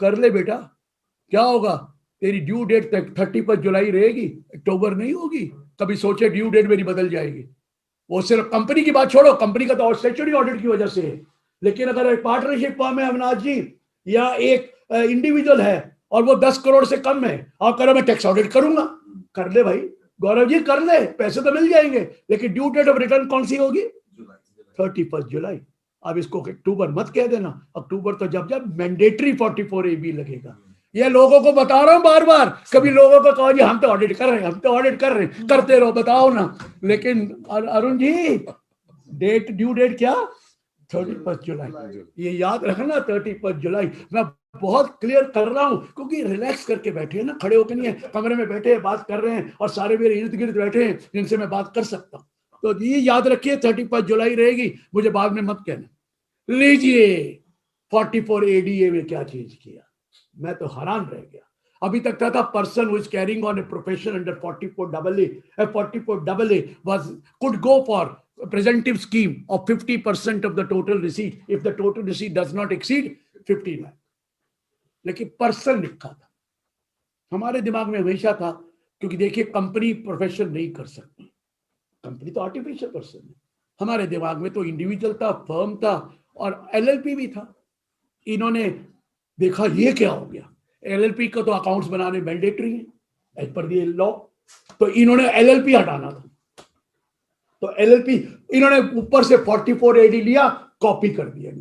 Speaker 2: कर ले बेटा, क्या होगा? तेरी ड्यू डेट 31 जुलाई रहेगी, अक्टूबर नहीं होगी। कभी सोचे ड्यू डेट मेरी बदल जाएगी? वो सिर्फ कंपनी की बात छोड़ो, कंपनी का तो स्टैट्यूटरी ऑडिट की वजह से है। लेकिन अगर एक पार्टनरशिप फॉर्म है अविनाश जी, या एक इंडिविजुअल है और वो 10 करोड़ से कम है, आप कह रहे मैं टैक्स ऑडिट करूंगा, कर ले भाई गौरव जी, कर ले, पैसे तो मिल जाएंगे। लेकिन ड्यू डेट ऑफ रिटर्न कौन सी होगी? 31 जुलाई। अब इसको अक्टूबर मत कह देना, अक्टूबर तो जब जब मैंडेटरी 44AB लगेगा। ये लोगों को बता रहा हूं बार बार, कभी लोगों को कहो जी हम तो ऑडिट कर रहे हैं, हम तो ऑडिट कर रहे हैं, करते रहो, बताओ ना। लेकिन अरुण जी, ड्यू डेट क्या? 31 जुलाई। ये याद रखना, 31 जुलाई। मैं बहुत क्लियर कर रहा हूं, क्योंकि रिलैक्स करके बैठे हैं ना, खड़े होकर नहीं है, कमरे में बैठे हैं, बात कर रहे हैं, और सारे मेरे इर्द गिर्द बैठे हैं जिनसे मैं बात कर सकता हूं। तो ये याद रखिए 31 जुलाई रहेगी, मुझे बाद में मत कहना। लीजिए 44ADA में क्या चेंज किया, मैं तो हैरान रह गया। अभी तक था person who is carrying on a profession under 44AA was could go for presentive scheme of 50% of the total receipt if the total receipt does not exceed 50 lakh। लेकिन पर्सन लिखा था, हमारे दिमाग में हमेशा था, क्योंकि देखिए कंपनी प्रोफेशन नहीं कर सकती, कंपनी तो आर्टिफिशियल पर्सन है। हमारे दिमाग में तो इंडिविजुअल था, फर्म था, और LLP भी था। इन्होंने देखा ये क्या हो गया, LLP का तो अकाउंट्स बनाने मैंडेटरी है एज पर द लॉ, तो इन्होंने LLP हटाना था। तो LLP इन्होंने ऊपर से 44AD लिया, कॉपी कर दिया,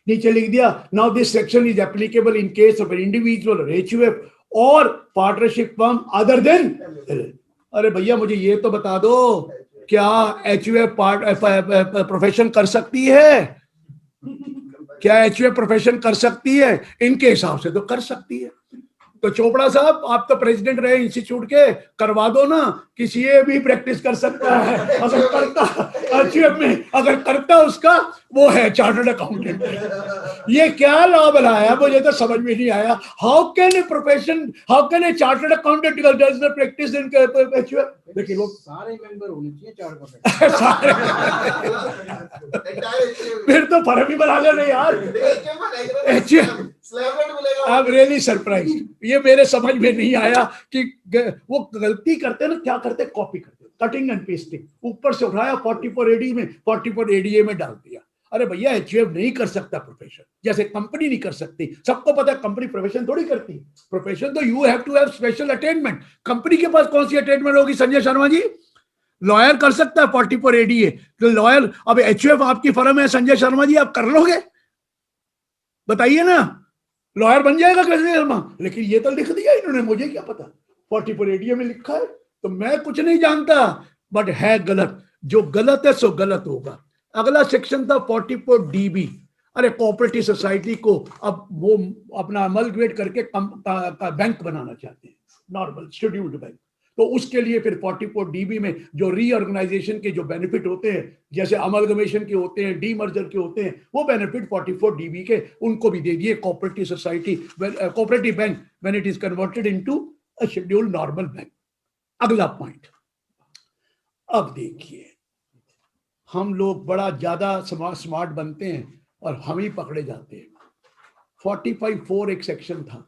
Speaker 2: नीचे लिख दिया now this section is applicable in case of an individual और HUF और पार्टनरशिप फर्म अदर देन। अरे भैया मुझे ये तो बता दो, क्या HUF प्रोफेशन कर सकती है? क्या HUF प्रोफेशन कर सकती है? इनके हिसाब से तो कर सकती है। तो चोपड़ा साहब, आप तो प्रेसिडेंट रहे इंस्टीट्यूट के, करवा दो ना, कि CA भी प्रैक्टिस कर सकता है अगर करता HUF में, अगर करता उसका वो है चार्टर्ड अकाउंटेंट। ये क्या लॉ बनाया, मुझे तो समझ में नहीं आया। How can a chartered accountant does the practice in HUF? लेकिन वो
Speaker 1: सारे मेंबर होने चाहिए चार्टर्ड।
Speaker 2: फिर तो फर्क ही बना लेना यार। आई एम रियली सरप्राइज्ड, ये मेरे समझ में नहीं आया कि वो गलती करते ना, क्या करते, कॉपी करते, कटिंग एंड पेस्टिंग, ऊपर से उठाया 44AD में 44ADA में डाल दिया। अरे भैया एचयूएफ नहीं कर सकता प्रोफेशन, जैसे कंपनी नहीं कर सकती। सबको पता है कंपनी प्रोफेशन थोड़ी करती है। प्रोफेशन तो you have to have special attainment. Company के पास कौन सी अटेनमेंट होगी संजय शर्मा जी? लॉयर कर सकता है 44 एडीए, तो लॉयर, अब एचयूएफ आपकी फर्म है संजय शर्मा जी, आप कर लोगे? बताइए ना, लॉयर बन जाएगा संजय शर्मा। लेकिन ये तो लिख दिया इन्होंने, मुझे क्या पता 44 एडीए में लिखा है, तो मैं कुछ नहीं जानता, बट है गलत। जो गलत है सो गलत होगा। अगला सेक्शन था 44 डीबी। अरे कोऑपरेटिव सोसाइटी को अब वो अपना अमलगेट करके बैंक बनाना चाहते हैं, नॉर्मल शेड्यूल्ड बैंक। तो उसके लिए फिर 44 डीबी में जो रीऑर्गेनाइजेशन के जो बेनिफिट होते हैं, जैसे अमलगमेशन के होते हैं, डीमर्जर के होते हैं, वो बेनिफिट 44 डीबी के उनको भी दे दिए। Cooperative society, cooperative bank when it is converted into a scheduled normal bank. अगला पॉइंट, अब देखिए, हम लोग बड़ा ज्यादा स्मार्ट बनते हैं और हम ही पकड़े जाते हैं। 45(4) एक सेक्शन था,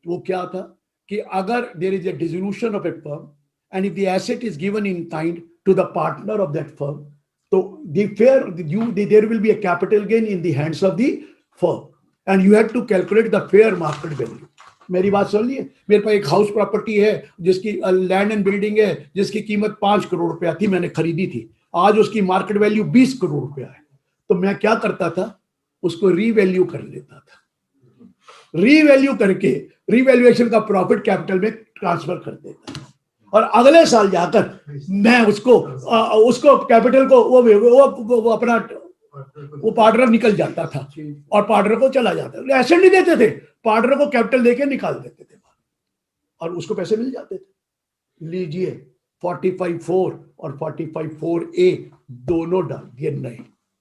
Speaker 2: वो क्या था कि अगर there is a dissolution of a firm and if the asset is given in kind to the partner of that firm, तो there will be a capital gain in the hands of the firm and you have to calculate the fair market value. मेरी बात सुन लिए, मेरे पास एक house property है जिसकी land and building है जिसकी कीमत 5 करोड़ रुपया थी, मैंने खरीदी थी। आज उसकी मार्केट वैल्यू 20 करोड़ रुपया है। तो मैं क्या करता था, उसको रीवैल्यू कर लेता था। रीवैल्यू करके रीवैल्यूएशन का प्रॉफिट कैपिटल में ट्रांसफर कर देता था, और अगले साल जाकर मैं उसको कैपिटल को वो अपना वो पार्टनर निकल जाता था और पार्टनर को चला जाता था। एसेट नहीं देते थे, पार्टनर को कैपिटल देके निकाल देते थे और उसको पैसे मिल जाते थे। लीजिए 45(4) और 45(4)(a) दोनों डाल दिए नए,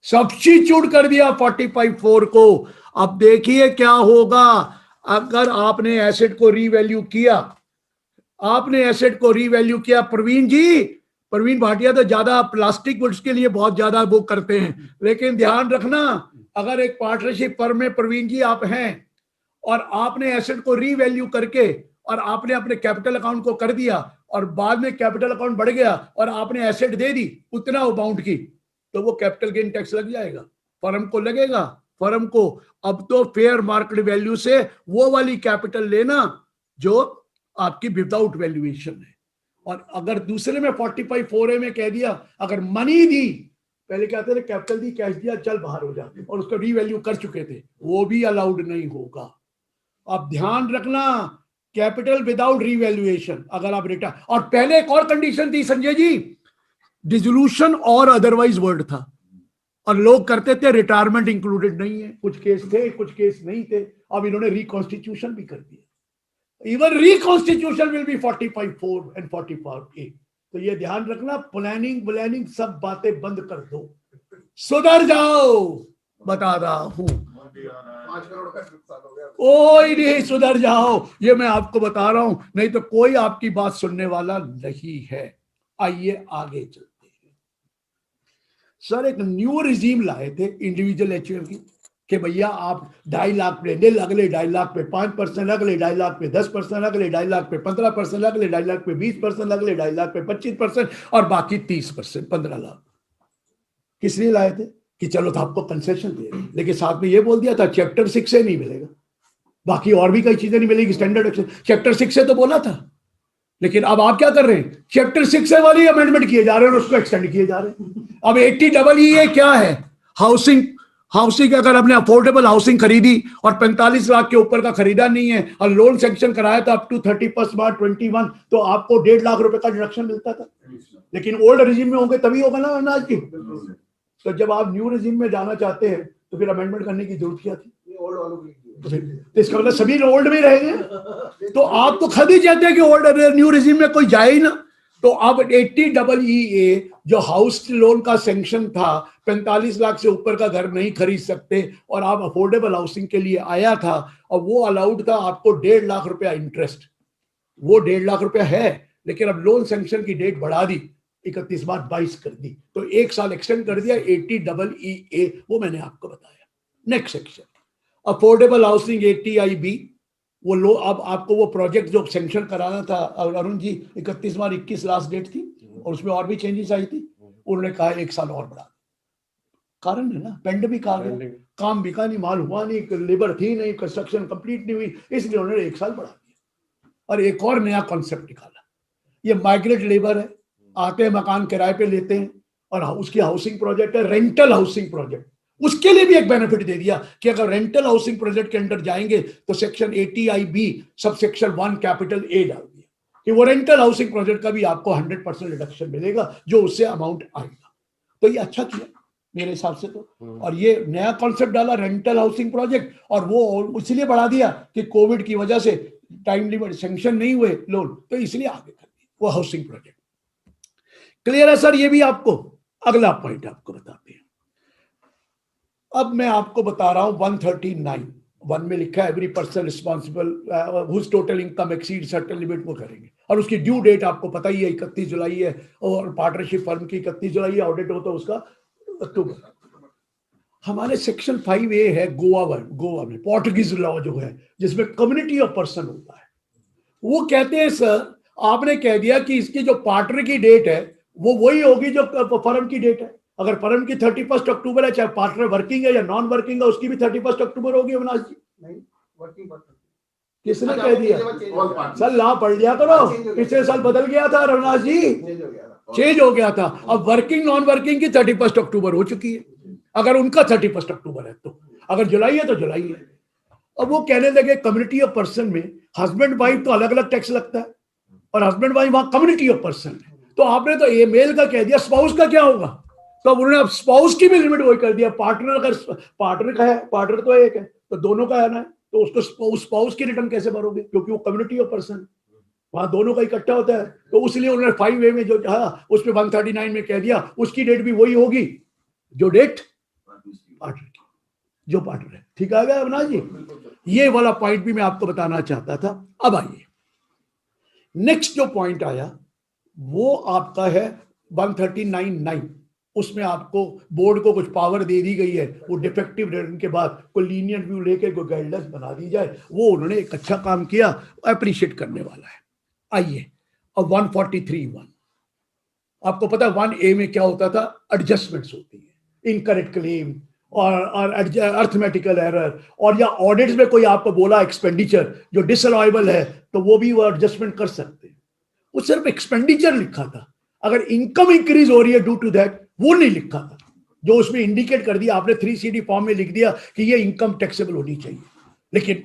Speaker 2: सब्स्टिट्यूट कर दिया 45(4) को। अब देखिए क्या होगा अगर आपने एसेट को रीवैल्यू किया। आपने एसेट को रीवैल्यू किया, प्रवीण भाटिया तो ज्यादा प्लास्टिक गुड्स के लिए बहुत ज्यादा वो करते हैं, लेकिन ध्यान रखना, अगर एक पार्टनरशिप फर्म में प्रवीण जी आप हैं और आपने एसेट को रीवैल्यू करके और आपने अपने कैपिटल अकाउंट को कर दिया और बाद में कैपिटल अकाउंट बढ़ गया और आपने एसेट दे दी उतना अमाउंट की, तो वो कैपिटल गेन टैक्स लग जाएगा, फर्म को लगेगा। फर्म को अब तो फेयर मार्केट वैल्यू से वो वाली कैपिटल लेना जो आपकी विदाउट वैल्यूएशन है। और अगर दूसरे में 45(4)(a) में कह दिया, अगर मनी दी, पहले कहते थे कैपिटल दी, कैश दिया, चल बाहर हो जा, और उसको रीवैल्यू कर चुके थे, वो भी अलाउड नहीं होगा। अब ध्यान रखना, कैपिटल विदाउट रीवैल्यूएशन, अगर आप रिटर्न, और पहले एक और कंडीशन थी संजय जी, डिसोल्यूशन और अदरवाइज वर्ड था, और लोग करते थे रिटायरमेंट इंक्लूडेड नहीं है, कुछ केस थे कुछ केस नहीं थे। अब इन्होंने रिकॉन्स्टिट्यूशन भी कर दिया, even reconstitution will be 45(4) and 44(a). तो ये ध्यान रखना, प्लानिंग सब बातें बंद कर दो, सुधर जाओ, बता रहा हूं।
Speaker 3: 5 करोड़ का नुकसान हो गया।
Speaker 2: कोई नहीं, सुधर जाओ, ये मैं आपको बता रहा हूं, नहीं तो कोई आपकी बात सुनने वाला नहीं है। आइए आगे चलते हैं। सर एक न्यू रिजीम लाए थे इंडिविजुअल एचयूएफ की कि भैया आप 2.5 लाख पे निल, अगले 2.5 लाख पे 5%, अगले 2.5 लाख पे 10%, अगले 2.5 लाख पे 15%, अगले 2.5 लाख पे 20%, अगले 2.5 लाख पे 25% और बाकी 30%, 15 लाख। किस लिए लाए थे कि चलो तो आपको कंसेशन दे रहे, लेकिन साथ में ये बोल दिया था चैप्टर 6 से नहीं मिलेगा, बाकी और भी कई चीजें नहीं मिलेगी स्टैंडर्ड एक्शन। चैप्टर 6 से तो बोला था, लेकिन अब आप क्या कर रहे हैं, चैप्टर 6 से वाली अमेंडमेंट किए जा रहे हैं और उसको एक्सटेंड किए जा रहे हैं। अब 80EE क्या है, हाउसिंग अगर आपने अफोर्डेबल हाउसिंग खरीदी और 45 लाख के ऊपर का खरीदा नहीं है और लोन सेंक्शन कराया था अप टू 31 मार्च 21, तो आपको 1.5 लाख रुपए का डिडक्शन मिलता था। लेकिन ओल्ड रिजीम में होंगे तभी होगा ना अनाज की। तो जब आप न्यू रिजीम में जाना चाहते हैं तो फिर अमेंडमेंट करने की जरूरत क्या थी? तो इसका मतलब सभी ओल्ड में रहेंगे, तो आप तो खुद ही चाहते हैं कि ओल्ड न्यू रिजीम में कोई जाए ही ना। तो अब 80EE जो हाउस लोन का सैंक्शन था, 45 लाख से ऊपर का घर नहीं खरीद सकते और आप अफोर्डेबल हाउसिंग के लिए आया था, और वो अलाउड था आपको 1.5 लाख रुपया इंटरेस्ट, वो 1.5 लाख रुपया है। लेकिन अब लोन सैंक्शन की डेट बढ़ा दी, 31 मार्च 22 कर दी, तो 1 साल एक्सटेंड कर दिया 80EE, वो मैंने आपको बताया। Next section affordable housing 80IB, वो लो, अब आपको वो प्रोजेक्ट जो सैंक्शन कराना था अरुण जी, 31 मार्च 21 लास्ट डेट थी और उसमें और भी चेंजेस आई थी, उन्होंने कहा 1 साल और बढ़ा। कारण है ना, पेंडेमिक आ गया, काम बिका नहीं, माल हुआ नहीं, लेबर थी नहीं, कंस्ट्रक्शन कंप्लीट नहीं हुई, इसलिए उन्होंने 1 साल बढ़ा दिया और एक और नया कॉन्सेप्ट निकाला। ये माइग्रेट लेबर है, आते हैं मकान किराए पे लेते हैं और उसकी हाउसिंग प्रोजेक्ट है, रेंटल हाउसिंग प्रोजेक्ट, उसके लिए भी एक बेनिफिट दे दिया कि अगर रेंटल हाउसिंग प्रोजेक्ट के अंदर जाएंगे तो section 80I(b) sub section 1 capital A डाल दिया कि वो रेंटल हाउसिंग प्रोजेक्ट का भी आपको 100% रिडक्शन मिलेगा जो उससे अमाउंट आएगा। तो ये अच्छा किया मेरे हिसाब से तो। और ये नया कॉन्सेप्ट डाला रेंटल हाउसिंग प्रोजेक्ट, और वो इसलिए बढ़ा दिया कि कोविड की वजह से टाइम लिमिट सैंक्शन नहीं हुए लोन, तो इसलिए आगे कर दिया वो हाउसिंग प्रोजेक्ट। क्लियर है सर? ये भी आपको अगला पॉइंट आपको बताते हैं। अब मैं आपको बता रहा हूं 139(1) में लिखा है every person responsible whose total income exceed certain limit वो करेंगे, और उसकी ड्यू डेट आपको पता ही है 31 जुलाई है, और पार्टनरशिप फर्म की 31 जुलाई है, ऑडिट होता है उसका अक्टूबर। हमारे सेक्शन 5A है गोवा में पोर्टुगीज लॉ जो है जिसमें कम्युनिटी ऑफ पर्सन होता है, वो कहते हैं सर आपने कह दिया कि इसकी जो पार्टनर की डेट है वो वही होगी जो फर्म की डेट है। अगर फर्म की 31 अक्टूबर है, चाहे पार्टनर वर्किंग है या नॉन वर्किंग है, उसकी भी 31 अक्टूबर होगी। अविनाश जी
Speaker 3: नहीं, वर्किंग पार्टनर
Speaker 2: किसने कह दिया? सर लॉ पढ़ लिया करो, पिछले साल बदल गया था अविनाश जी, चेंज हो गया था। अब वर्किंग नॉन वर्किंग की 31 अक्टूबर हो चुकी है, अगर उनका 31 अक्टूबर है तो, अगर जुलाई है तो जुलाई है। अब वो कहने लगे कम्युनिटी ऑफ पर्सन में हस्बैंड वाइफ तो अलग अलग टैक्स लगता है, और हस्बैंड वाइफ वहां कम्युनिटी ऑफ पर्सन है, तो आपने तो ये मेल का कह दिया, स्पाउस का क्या होगा? तो उन्होंने अब स्पाउस की भी लिमिट वही कर दिया। पार्टनर अगर पार्टनर का है, पार्टनर तो एक है तो दोनों का है ना, तो उसको स्पाउस की रिटर्न कैसे भरोगे, क्योंकि वो कम्युनिटी ऑफ पर्सन वहां दोनों का इकट्ठा होता है। तो उसलिए उन्होंने 5A में जो उसमें 139 में कह दिया उसकी डेट भी वही होगी जो डेट पार्टनर की, जो पार्टनर है। ठीक आ गया अविनाश जी? ये वाला पॉइंट भी मैं आपको बताना चाहता था। अब आइए नेक्स्ट जो पॉइंट आया वो आपका है 139(9). उसमें आपको बोर्ड को कुछ पावर दे दी गई है, वो डिफेक्टिव रिटर्न के बाद कोई लीनियर व्यू लेके कोई गाइडलाइंस बना दी जाए, वो उन्होंने एक अच्छा काम किया, अप्रिशिएट करने वाला है। आइए अब 143(1) आपको पता है 1A में क्या होता था? एडजस्टमेंट्स होती है, इनकरेक्ट क्लेम और अर्थमेटिकल एरर, और या ऑडिट्स में कोई आपको बोला एक्सपेंडिचर जो डिसअलाउएबल है तो वो भी वो एडजस्टमेंट कर सकते हैं। वो सिर्फ एक्सपेंडिचर लिखा था, अगर इनकम इंक्रीज हो रही है ड्यू टू दैट वो नहीं लिखा था, जो उसमें इंडिकेट कर दिया आपने 3CD फॉर्म में लिख दिया कि ये इनकम टैक्सेबल होनी चाहिए, लेकिन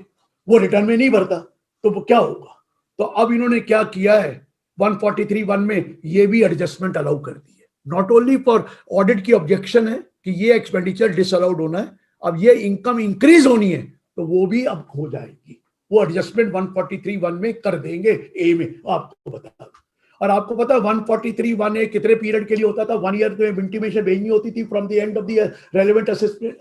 Speaker 2: वो रिटर्न में नहीं भरता तो वो क्या होगा? तो अब इन्होंने क्या किया है 143(1) में ये भी एडजस्टमेंट अलाउ कर दी है। नॉट ओनली फॉर ऑडिट की ऑब्जेक्शन है कि ये एक्सपेंडिचर डिसअलाउड होना है, अब ये इनकम इंक्रीज होनी है तो वो भी अब हो जाएगी, वो एडजस्टमेंट 143(1) में कर देंगे ए में, आपको बता दूं। और आपको पता है 143(1) कितने पीरियड के लिए होता था? 1 ईयर में इंटीमेशन भेजनी होती थी from the end of the relevant assessment,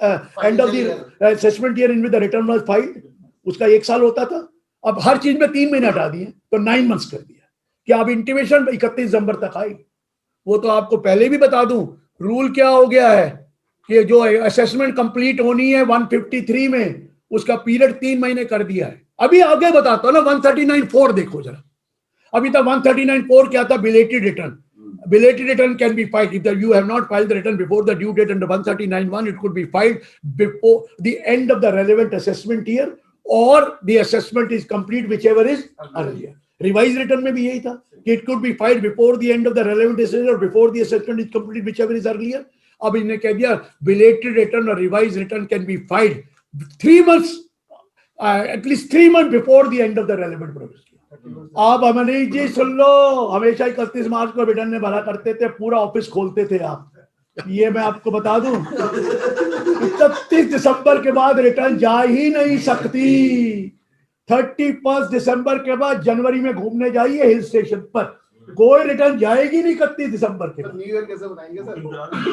Speaker 2: end of the assessment year in with the return was filed, उसका 1 साल होता था। अब हर चीज में 3 महीने हटा दिए तो 9 मंथ्स कर दिया कि अब इंटीमेशन 31 दिसंबर तक आई। वो तो आपको पहले भी बता दूं, रूल क्या हो गया है कि जो असेसमेंट कंप्लीट होनी है 153 में, उसका पीरियड 3 महीने कर दिया है। अभी आगे बताता हूं ना, 139(4) देखो जरा। अभी तक 139(4) क्या था? Belated return. Belated return can be filed if you have not filed the return before the due date under 139(1). It could be filed before the end of the relevant assessment year or the assessment is complete, whichever is earlier. Revised return में भी यही था कि it could be filed before the end of the relevant assessment or before the assessment is complete, whichever is earlier. अब इन्हें कह दिया belated return or revised return can be filed 3 months, at least 3 months before the end of the relevant process. आप अमनीश जी सुन लो, हमेशा 31 मार्च को return में भरा करते थे, पूरा ऑफिस खोलते थे आप, ये मैं आपको बता दूं 31 दिसंबर के बाद रिटर्न जा ही नहीं सकती। 31 दिसंबर के बाद जनवरी में घूमने जाइए हिल स्टेशन पर, कोई रिटर्न जाएगी नहीं 31 दिसंबर के बाद।
Speaker 3: न्यू ईयर कैसे बनाएंगे सर?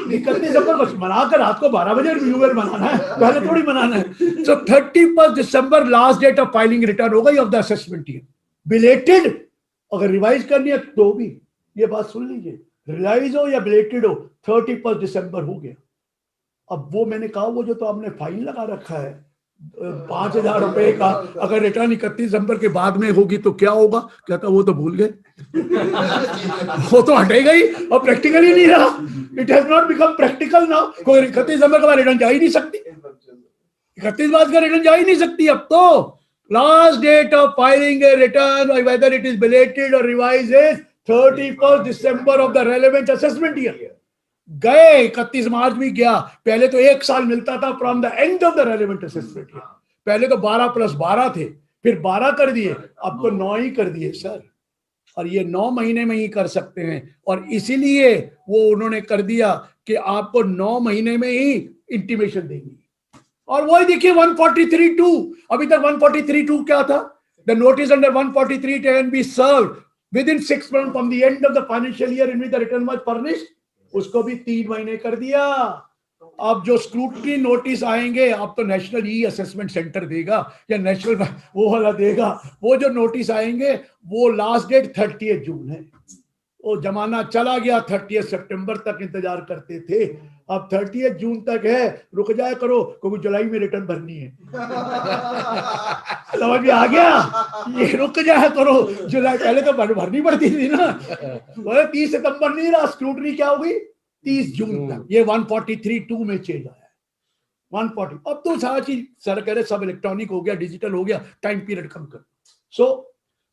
Speaker 2: 31 दिसंबर बस मनाकर रात को 12 बजे न्यू ईयर मनाना है, पहले थोड़ी मनाना है। So 31 December last date of filing return हो गई of the assessment year. Belated अगर रिवाइज करनी है तो भी, ये बात सुन लीजिए, रिवाइज हो या बिलेटेड हो 31 दिसंबर हो गया। अब वो मैंने कहा वो जो तो आपने फाइन लगा रखा है 5,000 रुपए का अगर रिटर्न 31 दिसंबर के बाद में होगी तो क्या होगा? कहता वो तो भूल गए। वो तो हटेगा ही और प्रैक्टिकल ही नहीं रहा। It has not become practical now. कोई 31 दिसंबर के बाद रिटर्न जा ही नहीं सकती, 31 बाद का रिटर्न जा ही नहीं सकती। अब तो last date of filing a return whether it is belated और revise is 31 December of the relevant assessment year. गए 31 मार्च भी गया। पहले तो 1 साल मिलता था from the end of the relevant assessment year. पहले तो 12 + 12 थे, फिर 12 कर दिए, अब तो 9 ही कर दिए सर। और ये 9 महीने में ही कर सकते हैं और इसीलिए वो उन्होंने कर दिया कि आपको 9 महीने में ही इंटीमेशन देंगी। और वही देखिए 143(2), अभी तक 143(2) क्या था? The notice under 143 can be served within 6 months from the end of the financial year in which the return was furnished. उसको भी 3 महीने कर दिया। अब जो स्क्रूटनी नोटिस आएंगे, अब तो नेशनल ई असेसमेंट सेंटर देगा या नेशनल वो वाला देगा। वो जो नोटिस आएंगे वो लास्ट डेट 30 जून है। वो जमाना चला गया, 30 सितंबर तक इंतजार करते थे, अब 30 जून तक है। रुक जाया करो क्योंकि जुलाई में रिटर्न भरनी है। समझ में आ गया? ये रुक जाया करो, जुलाई पहले तो भरनी पड़ती थी ना। 30 सितंबर नहीं रहा, स्क्रूटनी क्या होगी 30 जून तक। ये 143(2) में चेंज आया है 140। अब तो सारा चीज सर कह रहे सब इलेक्ट्रॉनिक हो गया, डिजिटल हो गया, टाइम पीरियड कम कर। सो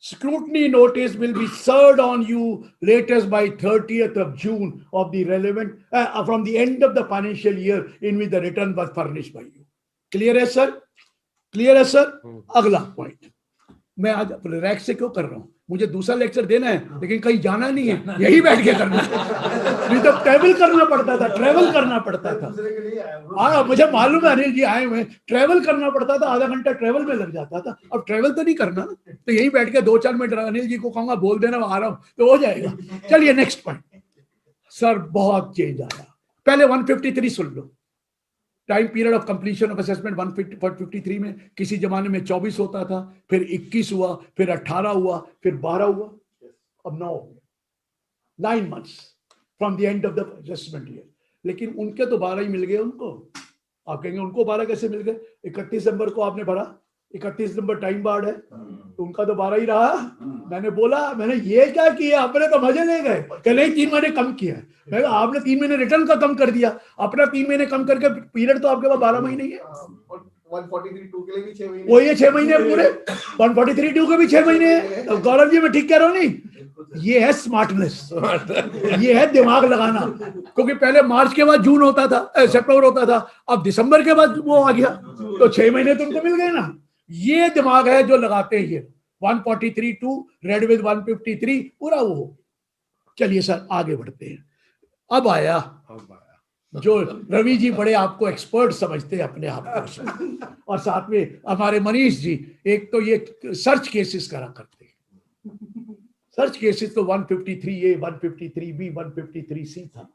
Speaker 2: scrutiny notice will be served on you latest by 30th of June of the relevant from the end of the financial year in which the return was furnished by you. Clear है sir? Clear है sir? अगला point मैं आज rack से क्यों कर रहा हूं? मुझे दूसरा लेक्चर देना है लेकिन कहीं जाना नहीं है, यही बैठ के करना है। नहीं तो ट्रेवल करना पड़ता था, ट्रेवल करना पड़ता था। हाँ मुझे मालूम है, अनिल जी आए हुए, ट्रेवल करना पड़ता था, आधा घंटा ट्रेवल में लग जाता था। अब ट्रेवल तो नहीं करना ना, तो यही बैठ के 2-4 मिनट अनिल जी को कहूंगा बोल देना, आ रहा हूं तो हो जाएगा। चलिए नेक्स्ट पॉइंट। सर बहुत चेंज आया। पहले 153 सुन लो। Time period of completion of assessment 153 में किसी जमाने में 24 होता था, फिर 21 हुआ, फिर 18 हुआ, फिर 12 हुआ, अब 9 हो गया। 9 months from the end of the assessment year. लेकिन उनके तो 12 ही मिल गए उनको। आप कहेंगे उनको 12 कैसे मिल गए? 31 दिसंबर को आपने भरा, 31 दिसंबर टाइम बार्ड है, तो उनका तो 12 ही रहा। मैंने बोला, मैंने ये क्या किया, अपने तो मजे ले गए। कि नहीं 3 महीने कम किया है। मैं आपने 3 महीने रिटर्न का कम कर दिया, अपना 3 महीने कम करके पीरियड तो आपके पास 12 महीने ही है।
Speaker 3: 143(2) के लिए भी 6 महीने।
Speaker 2: वो ये 6 महीने पूरे 143(2) के भी 6 महीने है। तो गौरव जी मैं ठीक कह रहा हूँ नहीं? ये है स्मार्टनेस, ये है दिमाग लगाना। क्योंकि पहले मार्च के बाद जून होता था, सितंबर होता था, अब दिसंबर के बाद वो आ गया, तो 6 महीने तुमको मिल गए ना। ये दिमाग है जो लगाते हैं ये 143(2) रेड विद 153 पूरा वो। चलिए सर आगे बढ़ते हैं। अब आया जो रवि जी बड़े आपको एक्सपर्ट समझते हैं अपने आप को, और साथ में हमारे मनीष जी, एक तो ये सर्च केसेस करा करते हैं। सर्च केसेस तो 153A, 153B, 153C था।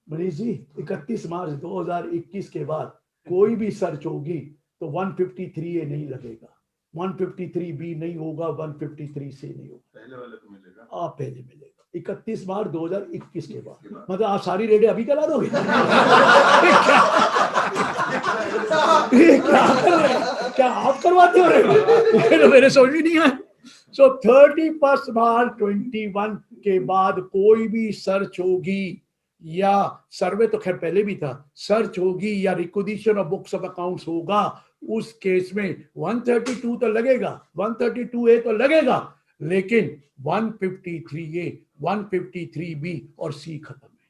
Speaker 2: मनीष जी 31 मार्च 2021 के बाद कोई भी सर्च होगी तो 153A नहीं लगेगा, 153B नहीं होगा, 153C नहीं होगा।
Speaker 3: पहले वाले को मिलेगा,
Speaker 2: आप पहले मिलेगा 31 मार्च 2021 के बाद। मतलब आप सारी रेडियो अभी करा दोगे? क्या आप करवाते हो रेडियो? मेरे समझ भी नहीं आया। सो 31 मार्च 21 के बाद कोई भी सर्च होगी या सर्वे तो खैर पहले भी था, सर्च होगी या requisition of books of accounts होगा, उस केस में 132 तो लगेगा, 132A तो लगेगा, लेकिन 153A, 153B और C खत्म है।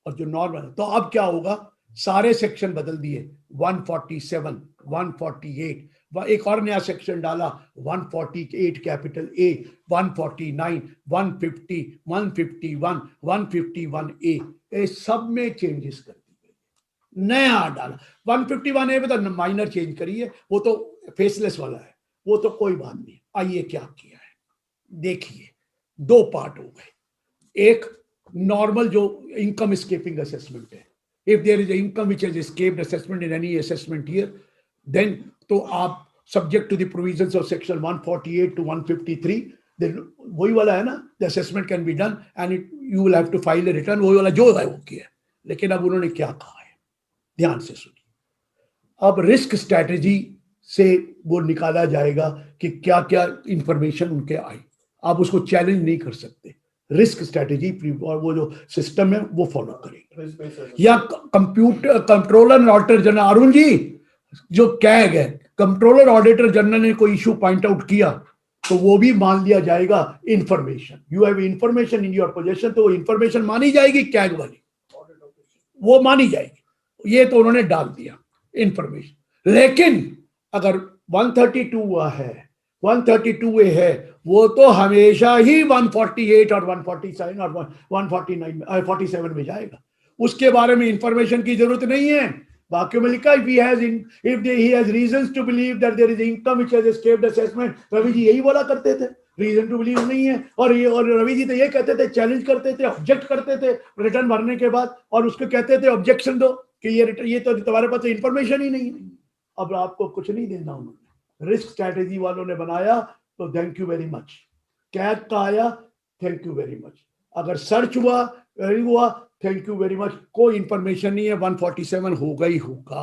Speaker 2: और जो नॉर्मल, तो अब क्या होगा? सारे सेक्शन बदल दिए, 147, 148, एक और नया सेक्शन डाला 148 कैपिटल A, 149, 150, 151, 151A, ये सब में चेंजेस कर दी गई। नया डाला 151A में तो माइनर चेंज करिए, वो तो फेसलेस वाला है, वो तो कोई बात नहीं। आइए क्या किया है देखिए। 2 पार्ट हो गए। एक नॉर्मल जो इनकम एस्केपिंग असेसमेंट है, if there is income which has escaped assessment in any assessment year, then तो आप subject to the provisions of section 148 to 153, then वही वाला है ना, the assessment can be done and you will have to file a return, वही वाला जो है वो किया। लेकिन अब उन्होंने क्या कहा है, ध्यान से सुनिए। अब रिस्क स्ट्रैटेजी से वो निकाला जाएगा कि क्या क्या इंफॉर्मेशन उनके आई। आप उसको चैलेंज नहीं कर सकते। रिस्क स्ट्रैटेजी और वो जो सिस्टम है वो फॉलो करेंगे।
Speaker 3: Risk based assessment.
Speaker 2: या computer controller and auditor general Arun ji जो कैग है, कंट्रोलर ऑडिटर जनरल ने कोई इशू पॉइंट आउट किया तो वो भी मान लिया जाएगा information. You have information in your position, तो वो इंफॉर्मेशन मानी जाएगी कैग वाली, वो मानी जाएगी। ये तो उन्होंने डाल दिया इंफॉर्मेशन। लेकिन अगर 132 है, 132A है, वो तो हमेशा ही 148 और 147 और 149 47 में जाएगा। उसके बारे में इंफॉर्मेशन की जरूरत नहीं है। वाक्यों में लिखा if he has reasons to believe that there is income which has escaped assessment। Ravi ji यही बोला करते थे, रीजन टू बिलीव नहीं है। और रवि जी तो ये कहते थे, चैलेंज करते थे, ऑब्जेक्ट करते थे रिटर्न भरने के बाद, और उसको कहते थे ऑब्जेक्शन दो कि ये तो तुम्हारे पास इंफॉर्मेशन ही नहीं है। अब आपको कुछ नहीं देना उन्होंने, रिस्क स्ट्रैटेजी वालों ने बनाया तो thank you very much. CAG का आया, थैंक यू वेरी मच। अगर सर्च हुआ थैंक यू वेरी मच। कोई इंफॉर्मेशन नहीं है, 147 होगा ही होगा।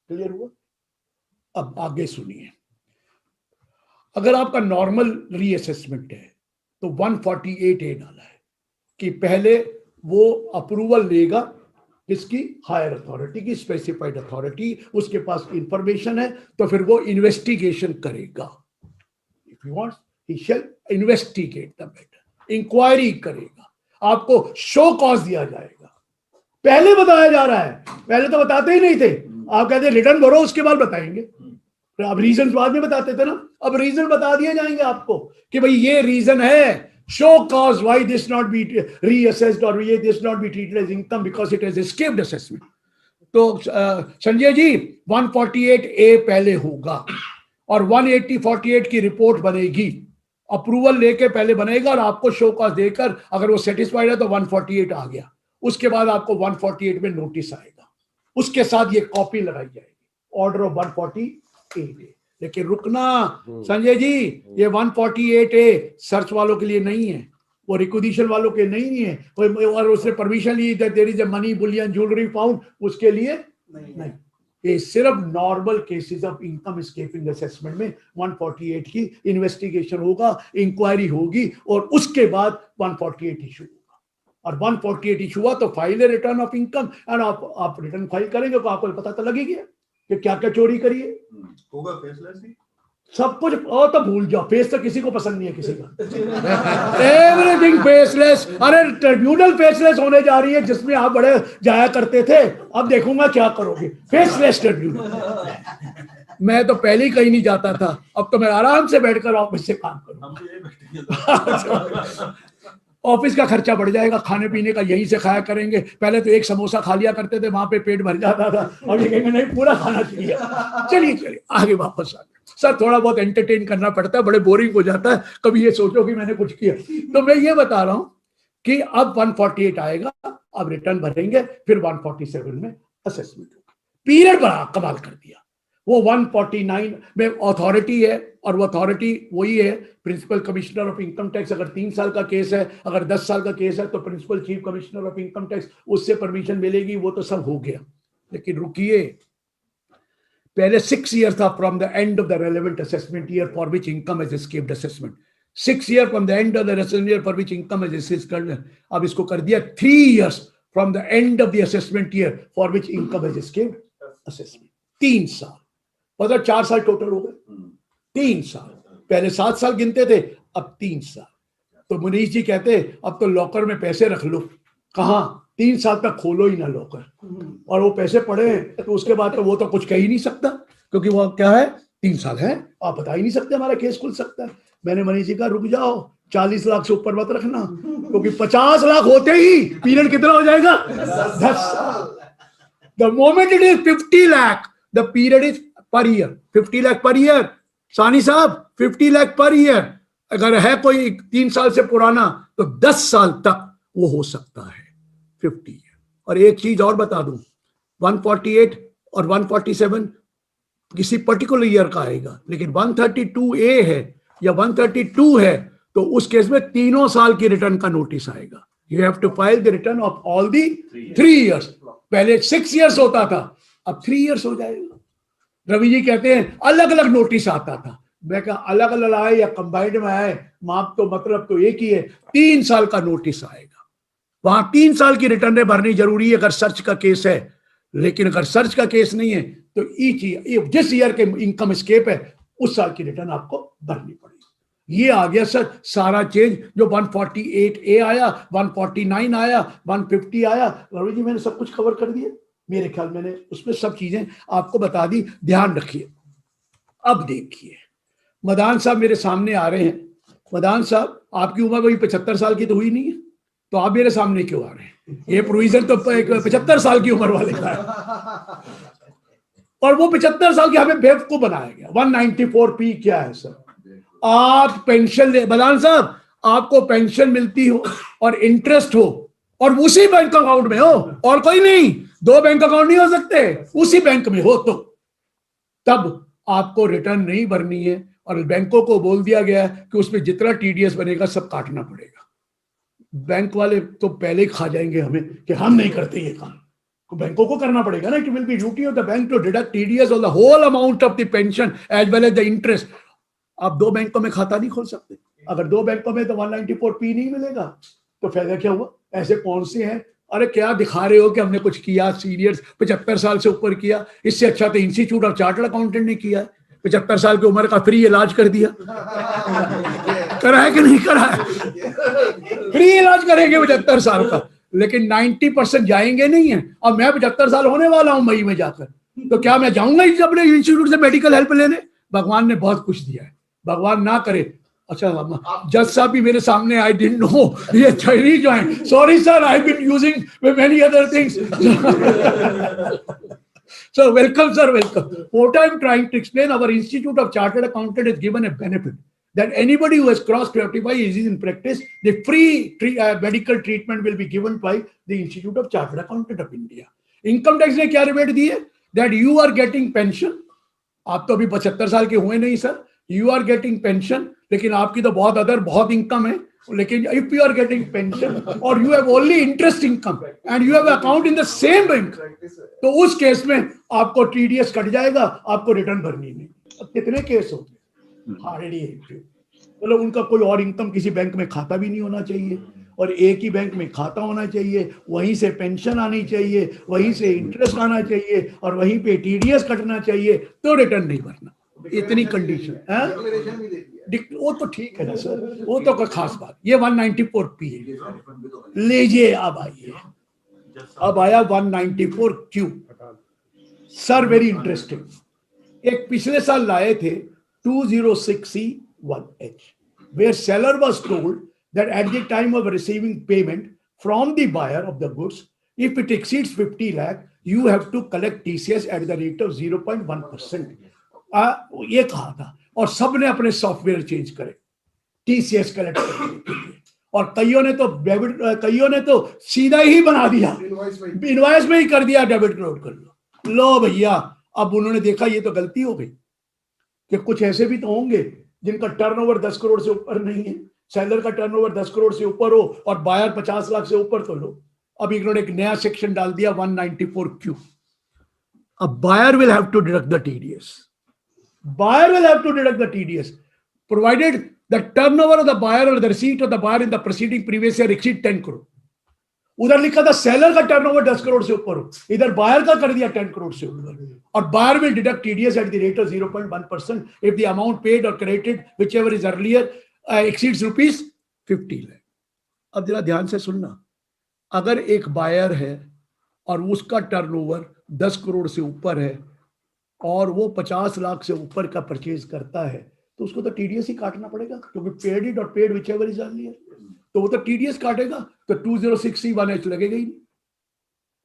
Speaker 2: क्लियर हुआ? अब आगे सुनिए। अगर आपका नॉर्मल रीअसेसमेंट है तो 148A डाला है कि पहले वो अप्रूवल लेगा किसकी? हायर अथॉरिटी की, स्पेसिफाइड अथॉरिटी। उसके पास इंफॉर्मेशन है तो फिर वो इन्वेस्टिगेशन करेगा। If you want he shall investigate the matter, inquiry करेगा। आपको शो कॉज दिया जाएगा। पहले बताया जा रहा है, पहले तो बताते ही नहीं थे। आप कहते रिटर्न भरो उसके बाद बताएंगे, अब रीजन बाद में बताते थे ना। अब रीजन बता दिए जाएंगे आपको कि भाई ये रीजन है, show cause why this not be reassessed और ये this not be treated as income because it has escaped assessment. तो संजय जी 148A पहले होगा और 148 की रिपोर्ट बनेगी, अप्रूवल लेके पहले बनेगा और आपको शो कॉज देकर अगर वो सेटिस्फाइड है तो 148 आ गया। उसके बाद आपको 148 में नोटिस आएगा, उसके साथ ये कॉपी लगाई जाएगी, ऑर्डर ऑफ 148A। लेकिन रुकना संजय जी, ये 148A सर्च वालों के लिए नहीं है, वो रिक्विजिशन वालों के नहीं है, और उसने परमिशन ली that there is a money bullion jewellery found, उसके लिए नहीं। ये सिर्फ normal cases of income escaping assessment में 148 की इन्वेस्टिगेशन होगा, इंक्वायरी होगी और उसके बाद 148 इशू होगा। और 148 इशू हुआ तो फाइल है रिटर्न ऑफ इनकम, एंड आप रिटर्न फाइल करेंगे तो आपको पता तो लगेगी कि क्या क्या चोरी करिए।
Speaker 3: होगा फेसलेस ही
Speaker 2: सब कुछ। और तो भूल जाओ, फेस तो किसी को पसंद नहीं है, किसी का एवरीथिंग फेसलेस। अरे ट्रिब्यूनल फेसलेस होने जा रही है जिसमें आप बड़े जाया करते थे, अब देखूंगा क्या करोगे, फेसलेस ट्रिब्यूनल। मैं तो पहले ही कहीं नहीं जाता था, अब तो मैं आराम से बैठकर ऑफिस से काम करूंगा। ऑफिस का खर्चा बढ़ जाएगा, खाने पीने का यहीं से खाया करेंगे। पहले तो एक समोसा खा लिया करते थे, वहां पे पेट भर जाता था, और ये कहेंगे नहीं पूरा खाना चाहिए। चलिए आगे वापस आ गए। सर थोड़ा बहुत एंटरटेन करना पड़ता है, बड़े बोरिंग हो जाता है, कभी ये सोचो कि मैंने कुछ किया। तो मैं ये बता रहा हूं कि अब 148 आएगा, अब रिटर्न भरेंगे, फिर 147 में असेसमेंट होगा। पीरियड बड़ा कमाल कर दिया। वो 149 में अथॉरिटी है, और वो अथॉरिटी वही है principal commissioner of income tax. अगर 3 साल का केस है, अगर 10 साल का केस है तो principal chief commissioner of income tax, उससे परमिशन मिलेगी। वो तो सब हो गया, लेकिन रुकिए, पहले 6 years था from the end of the relevant assessment year for which income has escaped assessment. 6 years from the end of the assessment year for which income has escaped. अब इसको कर दिया 3 years from the end of the assessment year for which income has escaped assessment. 3 साल, मतलब 4 साल total हो गए। 3 साल, पहले 7 साल गिनते थे, अब 3 साल। तो मुनीश जी कहते अब तो लॉकर में पैसे रख लो। कहाँ, 3 साल तक खोलो ही ना लॉकर, और वो पैसे पड़े हैं तो उसके बाद तो वो तो कुछ कह ही नहीं सकता, क्योंकि वो क्या है, 3 साल है, आप बता ही नहीं सकते हमारा केस खुल सकता है। मैंने मनीष जी कहा रुक जाओ, 40 लाख से ऊपर मत रखना, क्योंकि 50 लाख होते ही पीरियड कितना हो जाएगा, 10 साल। The moment it is 50 lakh the period is per year, 50 lakh per year. सानी साहब 50 लाख पर ईयर, अगर है कोई 3 साल से पुराना तो 10 साल तक वो हो सकता है 50 ईयर। और एक चीज और बता दूं, 148 और 147 किसी पर्टिकुलर ईयर का आएगा, लेकिन 132A है या 132 है तो उस केस में 3 साल की रिटर्न का नोटिस आएगा। You have to file the return of all the 3 years। पहले 6 years होता था, अब 3 years हो जाएगा। रवि जी कहते हैं अलग अलग नोटिस आता था। मैं कहा अलग अलग आए या कंबाइंड में आए, माप तो मतलब तो एक ही है। 3 साल का नोटिस आएगा, वहां 3 साल की रिटर्न भरनी जरूरी है अगर सर्च का केस है। लेकिन अगर सर्च का केस नहीं है तो जिस ईयर के इनकम स्केप है उस साल की रिटर्न आपको भरनी पड़ेगी। ये आ गया सर सारा चेंज। जो 148A आया, 149 आया, 150 आया, रवि जी मैंने सब कुछ कवर कर दिया मेरे ख्याल। मैंने उसमें सब चीजें आपको बता दी, ध्यान रखिए। अब देखिए मदान साहब मेरे सामने आ रहे हैं। मदान साहब आपकी उम्र वही 75 साल की तो हुई नहीं है, तो आप मेरे सामने क्यों आ रहे हैं? ये प्रोविजन तो 75 साल की उम्र वाले का है, और वो 75 साल के हमें बेवकूफ बनाया गया। 194P क्या है सर? आप पेंशन ले, मदान साहब आपको पेंशन मिलती हो और इंटरेस्ट हो और उसी बैंक अकाउंट में हो, और कोई नहीं, 2 बैंक अकाउंट नहीं हो सकते, उसी बैंक में हो तो तब आपको रिटर्न नहीं भरनी है। और बैंकों को बोल दिया गया है कि उसमें जितना टीडीएस बनेगा सब काटना पड़ेगा। बैंक वाले तो पहले ही खा जाएंगे हमें कि हम नहीं करते ये काम, तो बैंकों को करना पड़ेगा ना। It will be duty of the bank to deduct TDS on the whole amount of the pension as well as the interest. आप 2 बैंकों में खाता नहीं खोल सकते। अगर 2 बैंकों में तो 194P नहीं मिलेगा तो फायदा क्या हुआ? ऐसे कौन से हैं? अरे क्या दिखा रहे हो कि हमने कुछ किया, सीनियर्स 75 साल से ऊपर किया, इससे अच्छा तो इंस्टीट्यूट ऑफ चार्टर्ड अकाउंटेंट ने किया है। 75 साल की उम्र का फ्री इलाज कर दिया। करा है कि नहीं करा है? फ्री इलाज करेंगे 75 साल का, लेकिन 90% जाएंगे नहीं है। अब मैं 75 साल होने वाला हूं मई में जाकर, तो क्या मैं जाऊंगा अपने इंस्टीट्यूट से मेडिकल हेल्प लेने? भगवान ने बहुत कुछ दिया है, भगवान ना करे। अच्छा जज साहब भी मेरे सामने, आई डिडंट नो ये थ्योरी जो है, sorry sir I been using many other things. So welcome sir, welcome. What I am trying to explain, our Institute of Chartered Accountant has given a benefit that anybody who has crossed 55 years in practice, the free medical treatment will be given by the Institute of Chartered Accountant of India. Income tax ने क्या rebate दी है? That you are getting pension. आप तो अभी 75 साल के हुए नहीं sir, you are getting pension, लेकिन आपकी तो बहुत इनकम है। लेकिन if you are getting pension और you have only interest income and you have account in the same bank, तो उस केस में आपको टीडीएस कट जाएगा, आपको रिटर्न भरनी नहीं। अब कितने केस हो गए? हार्डली मतलब उनका कोई और इनकम, किसी बैंक में खाता भी नहीं होना चाहिए और एक ही बैंक में खाता होना चाहिए, वहीं से पेंशन आनी चाहिए, वहीं से इंटरेस्ट आना चाहिए और वहीं पे टीडीएस कटना चाहिए, तो रिटर्न नहीं भरना। इतनी कंडीशन है। वो तो ठीक है ना सर, वो तो कोई खास बात। ये 194P है। लीजिए अब आइए, अब आया 194Q सर, वेरी इंटरेस्टिंग। एक पिछले साल लाए थे 206C1H, where seller was told that at the time of receiving payment from the buyer of the goods, if it exceeds 50 lakh, you have to collect TCS at the rate of 0.1%. ये कहा था और सबने अपने software change करे TCS collect करने के लिए, और कईयों ने तो सीधा ही बना दिया, इनवॉइस में ही कर दिया, डेबिट नोट कर लो भैया। अब उन्होंने देखा ये तो गलती हो गई कि कुछ ऐसे भी तो होंगे जिनका टर्नओवर 10 करोड़ से ऊपर नहीं है, सेलर का टर्नओवर 10 करोड़ से ऊपर हो और बायर 50 लाख से ऊपर तो लो। अब इन्होंने एक नया सेक्शन डाल दिया 194Q। अब buyer will have to deduct the TDS, buyer will have to deduct the TDS provided the turnover of the buyer or the receipt of the buyer in the preceding previous year exceed 10 crore. उधर लिखा था seller का turnover 10 crore से ऊपर हो, इधर buyer का कर दिया 10 करोड़ से ऊपर, और buyer will deduct TDS at the rate of 0.1% if the amount paid or credited whichever is earlier exceeds rupees 50 lakh. अब जरा ध्यान से सुनना, अगर एक बायर है और उसका टर्नओवर 10 करोड़ से ऊपर है और वो 50 लाख से ऊपर का परचेज करता है, तो उसको तो टीडीएस ही काटना पड़ेगा, क्योंकि पेड इट और पेड व्हिचएवर इज अर्लियर, तो वो तो टीडीएस काटेगा, तो 206C1H लगेगा ही नहीं।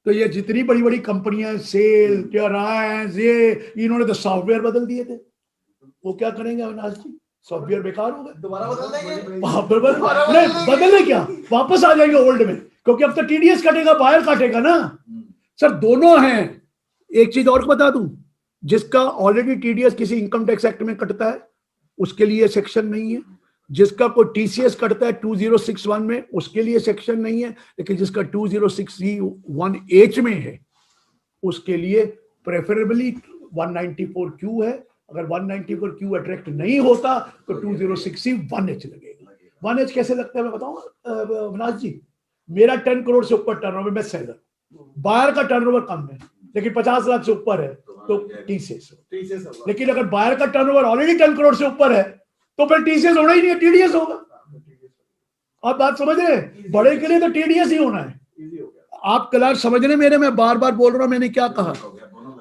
Speaker 2: तो ये जितनी बड़ी बड़ी कंपनियां, सेल, टेरांस, ये इन्होंने तो सॉफ्टवेयर बदल दिए थे। वो क्या करेंगे अविनाश जी? सॉफ्टवेयर बेकार हो गए, दोबारा बदल देंगे? नहीं बदलने क्या, वापस आ जाएंगे ओल्ड में, क्योंकि अब तो टीडीएस कटेगा, बायर काटेगा ना सर, दोनों हैं। एक चीज और बता दूं, जिसका ऑलरेडी टीडीएस किसी इनकम टैक्स एक्ट में कटता है उसके लिए सेक्शन नहीं है, जिसका कोई टीसीएस कटता है 2061 में उसके लिए सेक्शन नहीं है, लेकिन जिसका 206C1H में है उसके लिए प्रेफरेबली 194 क्यू है, अगर 194 क्यू अट्रैक्ट नहीं होता तो 206C 1H लगेगा। 1H कैसे लगता है मैं बताऊं अविनाश जी, मेरा 10 करोड़ से ऊपर टर्नओवर में सेलर, बायर का टर्नओवर कम है लेकिन 50 लाख से ऊपर है तो टीसीएस, लेकिन अगर बायर का टर्नओवर ऑलरेडी 10 करोड़ से ऊपर है तो फिर टीसीएस होना ही नहीं है, टीडीएस होगा। आप बात समझ रहे हैं, बड़े के लिए तो टीडीएस ही होना है। आप क्लास समझ रहे मेरे, मैं बार बार बोल रहा हूं, मैंने क्या कहा,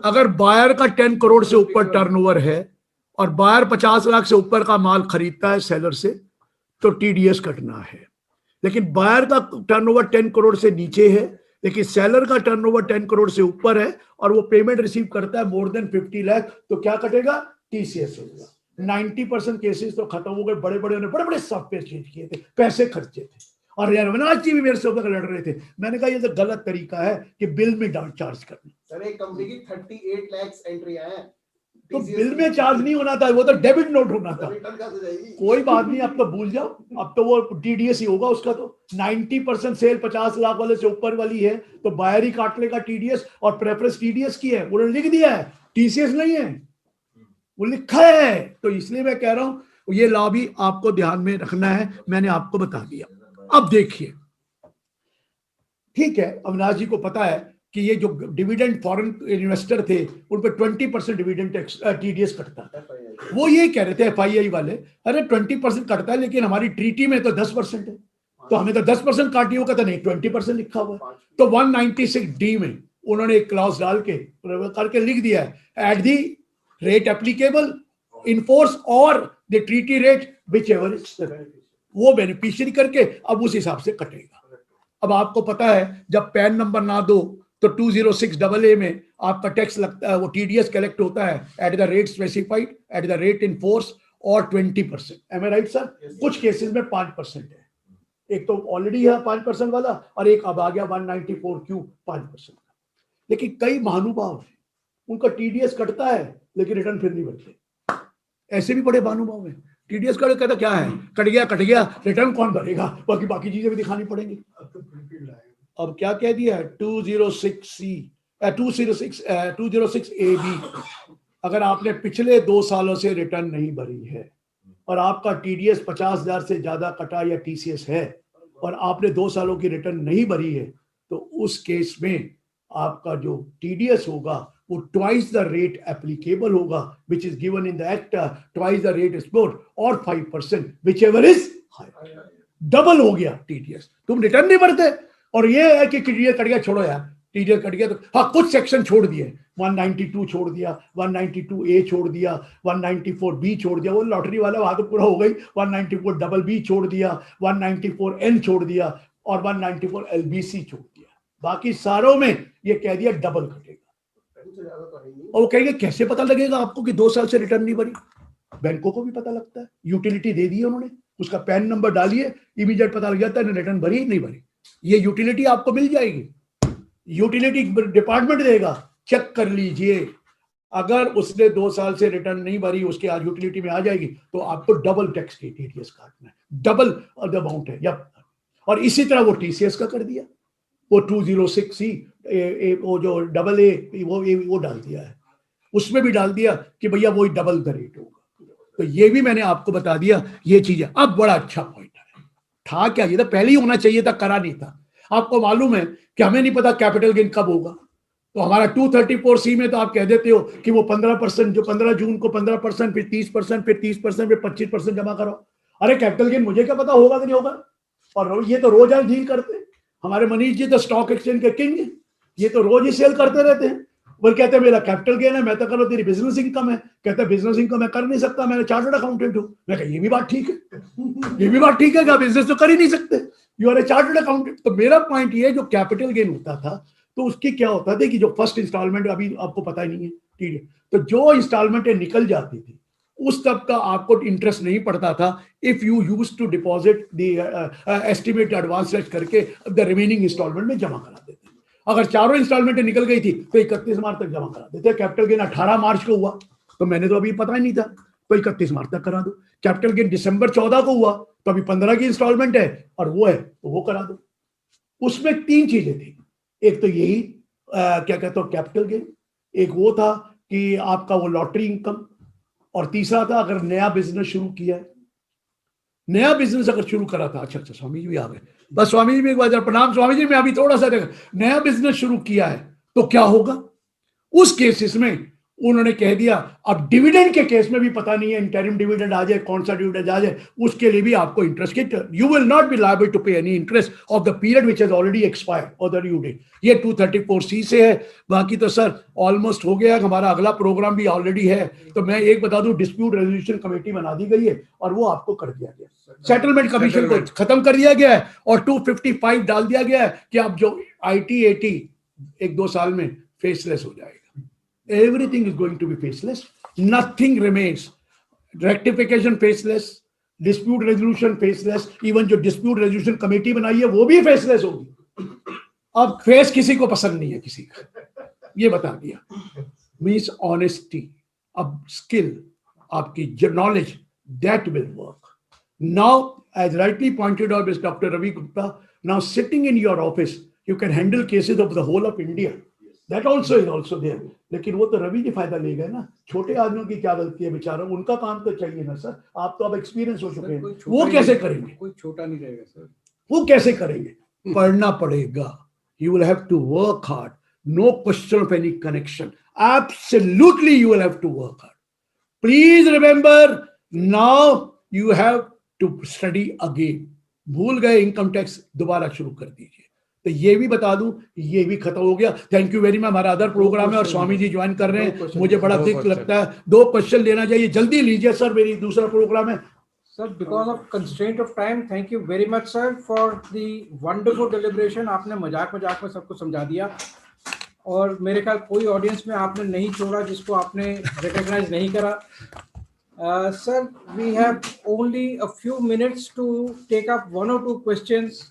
Speaker 2: अगर बायर का 10 करोड़ से ऊपर टर्नओवर है और बायर 50 लाख से ऊपर का माल खरीदता है सेलर से तो टीडीएस कटना है। लेकिन बायर का टर्नओवर 10 करोड़ से नीचे है लेकिन सेलर का टर्नओवर 10 करोड़ से ऊपर है और वो पेमेंट रिसीव करता है मोर देन 50 लाख तो क्या कटेगा, टीसीएस होगा। 90% केसेस तो खत्म हो गए, बड़े बड़े सॉफ्टवेयर चेंज किए थे, पैसे खर्चे थे। और यार अविनाश जी भी मेरे से लड़ रहे थे, मैंने कहा ये तो गलत तरीका है कि बिल में चार्ज करना।
Speaker 4: सर एक कंपनी की 38 लाख एंट्री है
Speaker 2: तो बिल में चार्ज नहीं होना था, वो तो डेबिट नोट होना था। कोई बात नहीं, अब तो भूल जाओ, अब तो वो टीडीएस ही होगा उसका। तो 90% सेल 50 लाख वाले से ऊपर वाली है तो बायर ही काट लेगा टीडीएस, और प्रेफरेंस टीडीएस की है, उन्होंने लिख दिया है, टीसीएस नहीं है, वो लिखा है। तो इसलिए मैं कह रहा हूं ये लॉ भी आपको ध्यान में रखना है, मैंने आपको बता दिया। अब देखिए, ठीक है, अविनाश जी को पता है कि ये जो डिविडेंड फॉरेन इन्वेस्टर थे उन पर 20% डिविडेंड टैक्स टीडीएस कटता है। वो ये कह रहे थे एफआईआई वाले, अरे 20% कटता है लेकिन हमारी ट्रीटी में तो 10% है, तो हमें तो 10% काटी होगा, तो नहीं 20% लिखा हुआ है। तो 196D में उन्होंने एक क्लॉज डाल के करके लिख दिया है, at the rate applicable in force और the treaty rate whichever is, वो बेनिफिशियरी करके अब उस हिसाब से कटेगा। अब आपको पता है जब पैन नंबर ना दो तो 206AA में आपका टैक्स लगता है, वो टीडीएस कलेक्ट होता है at the rate specified, at the rate in force और 20%। M I right sir? कुछ केसेस में 5% है, एक तो ऑलरेडी है 5% वाला और एक अब आ गया 194Q 5% का। लेकिन कई महानुभाव हैं, उनका टीडीएस कटता है लेकिन रिटर्न फिर नहीं भरते। ऐसे भी बड़े महानुभाव हैं, टीडीएस का कहता क्या है, कट गया, रिटर्न कौन भरेगा, बाकी चीजें भी दिखानी पड़ेंगी। अब क्या कह दिया है 206AB, अगर आपने पिछले 2 सालों से रिटर्न नहीं भरी है और आपका टीडीएस 50,000 से ज्यादा कटा या टीसीएस है और आपने 2 सालों की रिटर्न नहीं भरी है तो उस केस में आपका जो टीडीएस होगा वो ट्वाइस द रेट एप्लीकेबल होगा which is given in the act, twice the rate is more और 5% whichever is higher, double हो गया टीडीएस। तुम रिटर्न नहीं भरते और ये है कि टीडीएस कट गया, छोड़ो यार टीडीएस कट गया तो हाँ कुछ सेक्शन छोड़ दिए, 192 छोड़ दिया, 192A छोड़ दिया, 194B छोड़ दिया, वो लॉटरी वाला वहां तो पूरा हो गई, 194BB छोड़ दिया, 194N छोड़ दिया और 194LBC छोड़ दिया। बाकी सारों में ये कह दिया डबल कटेगा। और वो कहेंगे कैसे पता लगेगा आपको कि 2 साल से रिटर्न नहीं भरी? बैंकों को भी पता लगता है, यूटिलिटी दे दी है उन्होंने, उसका पैन नंबर डालिए, इमीडिएट पता लग जाता है रिटर्न भरी नहीं भरी। ये यूटिलिटी आपको मिल जाएगी, यूटिलिटी डिपार्टमेंट देगा, चेक कर लीजिए। अगर उसने 2 साल से रिटर्न नहीं भरी, उसके आज यूटिलिटी में आ जाएगी तो आपको डबल टैक्स की टीडीएस काटना है, डबल अमाउंट है। और इसी तरह वो टीसीएस का कर दिया, वो 206C वो जो AA वो डाल दिया है, उसमें भी डाल दिया कि भैया वही डबल द रेट होगा। तो ये भी मैंने आपको बता दिया ये चीजें। अब बड़ा अच्छा पॉइंट है, था क्या, ये तो पहले ही होना चाहिए था, करा नहीं था। आपको मालूम है कि हमें नहीं पता कैपिटल गेन कब होगा, तो हमारा 234C में तो आप कह देते हो कि वो 15%, जो 15 जून को 15%, फिर 30%, फिर 30%, फिर 25% जमा करो। अरे कैपिटल गेन मुझे क्या पता होगा कि नहीं होगा, और ये तो रोज आज डील करते हैं। हमारे मनीष जी तो स्टॉक एक्सचेंज के किंग है, ये तो रोज ही सेल करते रहते हैं। वो कहते हैं मेरा कैपिटल गेन है, मैं तो करो, तेरी बिजनेस इनकम है। कहते हैं बिजनेस इनकम मैं कर नहीं सकता, मैं चार्टर्ड अकाउंटेंट हूं। मैं कहा ये भी बात ठीक है, ये भी बात ठीक है, क्या बिजनेस तो कर ही नहीं सकते, you are a chartered accountant. तो मेरा पॉइंट ये, जो कैपिटल गेन होता था तो उसकी क्या होता था कि जो फर्स्ट इंस्टॉलमेंट, अभी आपको पता ही नहीं है, ठीक है, तो जो इंस्टॉलमेंट निकल जाती थी उस तब का आपको इंटरेस्ट नहीं पड़ता था if you use to deposit the estimate advance करके द रिमेनिंग इंस्टॉलमेंट में जमा करा देते। अगर चारों इंस्टॉलमेंट निकल गई थी तो 31 मार्च तक जमा करा देते। कैपिटल गेन 18 मार्च को हुआ तो मैंने तो अभी पता ही नहीं था, तो 31 मार्च तक करा दो। कैपिटल गेन दिसंबर 14 को हुआ तो अभी 15 की इंस्टॉलमेंट है और वो है तो वो करा दो। उसमें 3 चीजें थी, एक तो यही क्या कहते हो कैपिटल गेन, एक वो था कि आपका वो लॉटरी इनकम, और तीसरा था अगर नया बिजनेस शुरू किया है, नया बिजनेस अगर शुरू करा था, अच्छा स्वामी जी भी आ गए, बस स्वामी जी भी एक बार प्रणाम स्वामी जी, मैं अभी थोड़ा सा नया बिजनेस शुरू किया है तो क्या होगा, उस केसेस में उन्होंने कह दिया। अब डिविडेंड के केस में भी पता नहीं है इंटरिम डिविडेंड आ जाए, कौन सा डिविडेंड आ जाए, उसके लिए भी आपको इंटरेस्ट के, you will not be liable to pay any interest of the period which has already expired और द ड्यू डेट। ये 234C से है। बाकी तो सर ऑलमोस्ट हो गया, हमारा अगला प्रोग्राम भी ऑलरेडी है। तो मैं एक बता दूं, डिस्प्यूट रेजोल्यूशन कमेटी बना दी गई है और वो आपको कर दिया गया, सेटलमेंट कमीशन को खत्म कर दिया गया है और 255 डाल दिया गया है कि अब जो IT-AT 1-2 साल में फेसलेस हो जाएगा। Everything is going to be faceless. Nothing remains. Rectification faceless, dispute resolution faceless. Even जो dispute resolution committee बनाई है वो भी faceless होगी। अब फेस किसी को पसंद नहीं है किसी का, ये बता दिया। Means honesty, अब skill, आपकी knowledge, that will work. Now, as rightly pointed out by Dr. Ravi Gupta, now sitting in your office, you can handle cases of the whole of India. That also is also there. लेकिन वो तो रवि जी फायदा ले गए ना, छोटे आदमियों की क्या गलती है बेचारा, उनका काम तो चाहिए ना सर। आप तो अब एक्सपीरियंस हो चुके हैं, वो कैसे करेंगे?
Speaker 1: कोई छोटा नहीं रहेगा सर,
Speaker 2: वो कैसे करेंगे? पढ़ना पड़ेगा, you will have to work hard, no question of any connection, absolutely you will have to work hard. Please remember, now you have to study again. भूल गए इनकम टैक्स, दोबारा शुरू कर दीजिए। तो ये भी बता दूं, ये भी खत्म हो गया। Thank you very much. हमारा अदर प्रोग्राम है और स्वामी जी ज्वाइन कर रहे हैं, मुझे बड़ा दुख लगता है। 2 क्वेश्चन लेना चाहिए, जल्दी लीजिए सर, मेरी दूसरा प्रोग्राम है
Speaker 1: sir. Because of constraint of time, thank you very much sir for the wonderful deliberation. आपने मजाक मजाक में सबको समझा दिया और मेरे ख्याल कोई ऑडियंस में आपने नहीं छोड़ा जिसको आपने रिकॉग्नाइज नहीं करा। Sir, we have only a few minutes to take up 1 or 2 questions.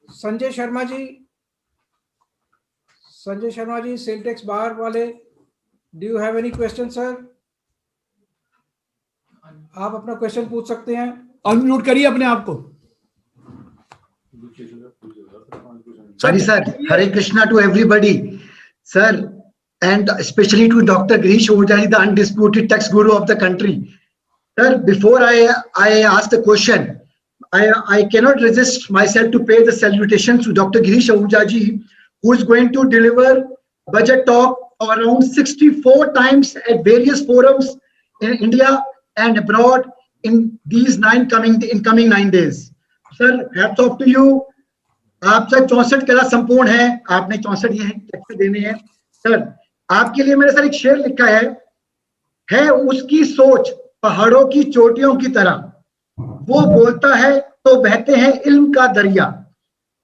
Speaker 1: Sanjay Sharma ji, sale tax bar वाले, do you have any question sir? आप अपना क्वेश्चन पूछ सकते हैं,
Speaker 2: अनम्यूट करिए अपने आप को।
Speaker 5: Sorry, sir. Hare Krishna to everybody, sir, and especially to Dr. Girish Ovajani, the undisputed tax guru of the country. Sir, before I ask the question, I cannot resist myself to pay the salutations to Dr. Girish Ovajani, who is going to deliver budget talk around 64 times at various forums in India and abroad in these coming 9 days. Sir, hats off to you. आपसे 64 कला संपूर्ण है, आपने 64 ये tax देने हैं। Sir, आपके लिए मैंने सर एक शेर लिखा है उसकी सोच पहाड़ों की चोटियों की तरह, वो बोलता है तो बहते हैं इल्म का दरिया।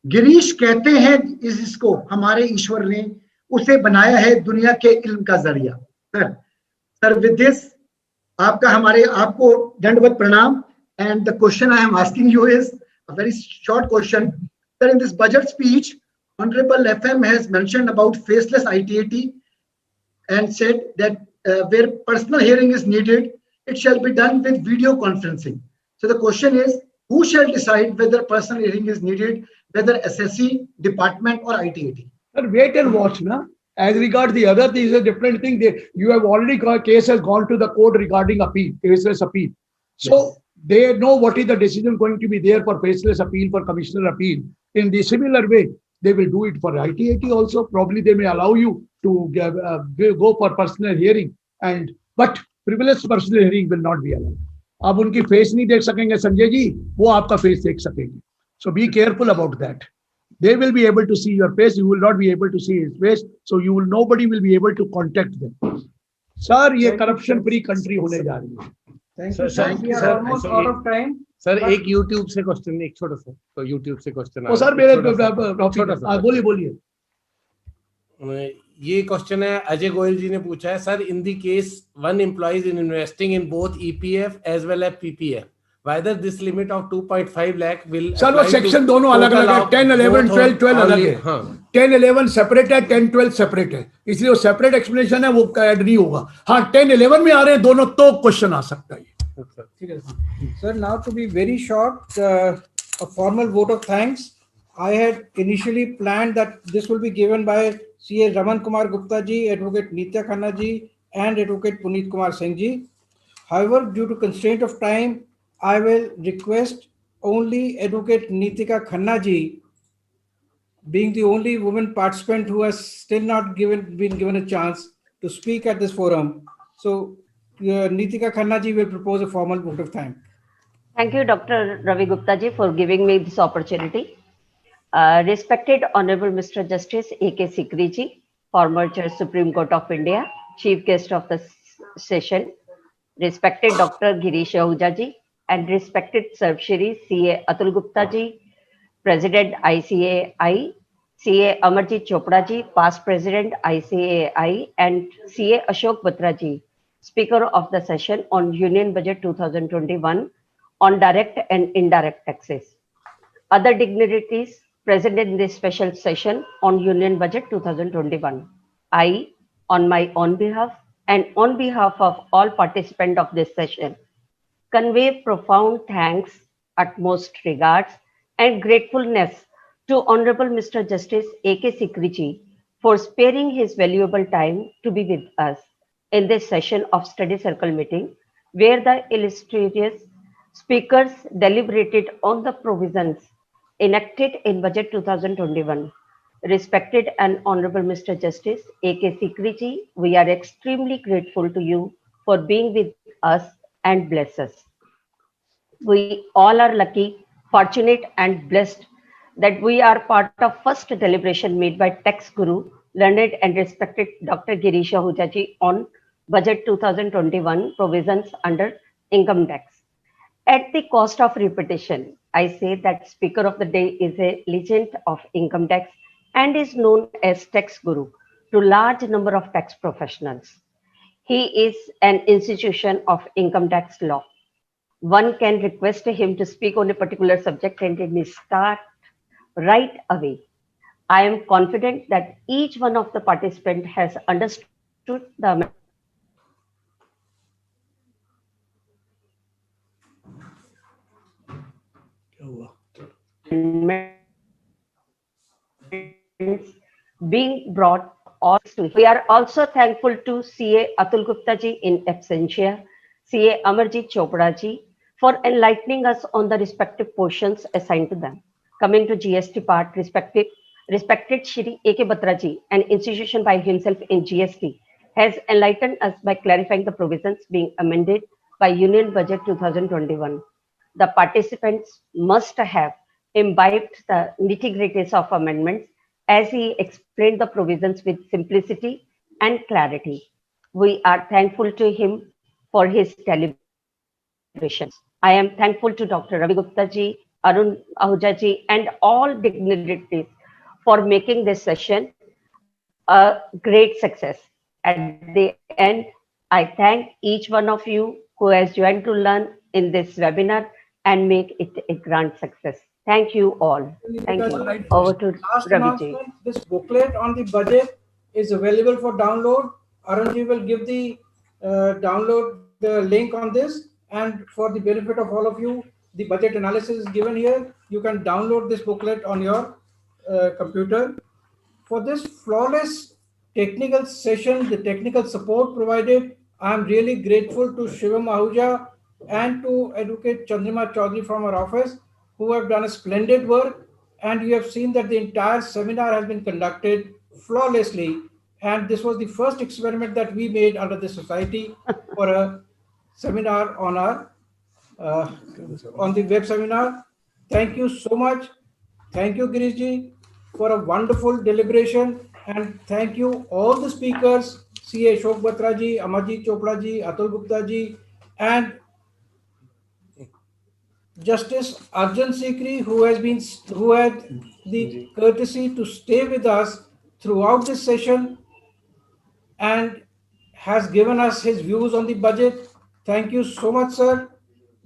Speaker 5: गिरीश कहते हैं इसको हमारे ईश्वर ने, उसे बनाया है दुनिया के इल्म का जरिया। सर विद दिस आपको दंडवत प्रणाम। And the question I am asking you is a very short question. Sir, in this budget speech, Honorable FM has mentioned about faceless IT-AT and said that where personal hearing is needed, it shall be done with video conferencing. So the question is, who shall decide whether personal hearing is needed, whether SSC, department or IT-AT?
Speaker 2: Sir, wait and watch, na. As regards the other thing is a different thing. You have already got case has gone to the court regarding appeal, faceless appeal. So they know what is the decision going to be there for faceless appeal, for commissioner appeal. In the similar way, they will do it for IT-AT also. Probably they may allow you to go for personal hearing, but privileged personal hearing will not be allowed. आप उनकी face नहीं देख सकेंगे संजय जी, वो आपका face देख सकेंगे. So be careful about that. They will be able to see your face. You will not be able to see his face. So nobody will be able to contact them. Sir, ये corruption free country होने जा रही है.
Speaker 1: Thank you, sir. We are almost out of time.
Speaker 6: Sir एक YouTube से question, एक छोटा सा, तो YouTube से क्वेश्चन
Speaker 2: सर मेरे बोलिए।
Speaker 6: ये क्वेश्चन है अजय गोयल जी ने पूछा है, sir in the case one employees in investing in both EPF as well as PPF, whether this limit of 2.5 lakh will
Speaker 2: sir वो सेक्शन दोनों अलग अलग है, 10, 11, 12 अलग है। हाँ 10, 11 सेपरेट है, 10, 12 सेपरेट है, इसलिए वो सेपरेट एक्सप्लेनेशन है, वो ऐड नहीं होगा। हाँ 10, 11 में आ रहे हैं दोनों, तो क्वेश्चन आ सकता है।
Speaker 1: ठीक है sir. Now to be very short, a formal vote of thanks. I had initially planned that this will be given by CA Raman Kumar Gupta ji, Advocate Nitya Khanna ji, and Advocate Puneet Kumar Singh ji. However, due to constraint of time, I will request only Advocate Nitika Khanna ji, being the only woman participant who has still not been given a chance to speak at this forum. So, Nitika Khanna ji will propose a formal vote of thanks.
Speaker 7: Thank you, Dr. Ravi Gupta ji, for giving me this opportunity. Respected Honorable Mr. Justice A.K. Sikri ji, former Judge Supreme Court of India, Chief Guest of the session, respected Dr. Girish Ahuja ji, and respected Sarvshri C.A. Atul Gupta ji, President ICAI, CA Amarjit Chopra ji, past President ICAI, and CA Ashok Batra ji, Speaker of the session on Union Budget 2021 on direct and indirect taxes. Other dignitaries present in this special session on Union Budget 2021. I, on my own behalf and on behalf of all participants of this session, convey profound thanks, utmost regards, and gratefulness to Honorable Mr. Justice A.K. Sikri ji for sparing his valuable time to be with us in this session of study circle meeting, where the illustrious speakers deliberated on the provisions enacted in Budget 2021. Respected and Honorable Mr. Justice A.K. Sikri ji, we are extremely grateful to you for being with us and bless us. We all are lucky, fortunate, and blessed that we are part of first deliberation made by tax guru, learned and respected Dr. Girish Ahuja ji on Budget 2021 provisions under income tax. At the cost of repetition, I say that Speaker of the Day is a legend of income tax and is known as tax guru to large number of tax professionals. He is an institution of income tax law. One can request him to speak on a particular subject and he may start right away. I am confident that each one of the participants has understood the being brought all to. We are also thankful to CA Atul Gupta ji in absentia, CA Amarjit Chopra ji for enlightening us on the respective portions assigned to them. Coming to GST part, respected Shri A.K. Batra ji, an institution by himself in GST, has enlightened us by clarifying the provisions being amended by Union Budget 2021. The participants must have imbibed the nitty-gritties of amendments as he explained the provisions with simplicity and clarity. We are thankful to him for his deliberations. I am thankful to Dr. Ravi Gupta ji, Arun Ahuja ji, and all dignitaries for making this session a great success. At the end, I thank each one of you who has joined to learn in this webinar and make it a grand success. Thank you all. Thank you. Over to
Speaker 1: Last
Speaker 7: Ravi ji.
Speaker 1: announcement, this booklet on the budget is available for download. Arun ji will give the download the link on this, and for the benefit of all of you, the budget analysis is given here. You can download this booklet on your computer. For this flawless technical session, the technical support provided, I am really grateful to Shivam Ahuja and to Advocate Chandrima Chaudhary from our office, who have done a splendid work. And you have seen that the entire seminar has been conducted flawlessly. And this was the first experiment that we made under the society for a seminar on our on the web seminar. Thank you so much. Thank you, Girish ji, for a wonderful deliberation, and thank you all the speakers, CA Ashok Batra ji, Amarjit Chopra ji, Atul Gupta ji, and Justice Arjun Sikri, who had the courtesy to stay with us throughout this session and has given us his views on the budget. Thank you so much, sir.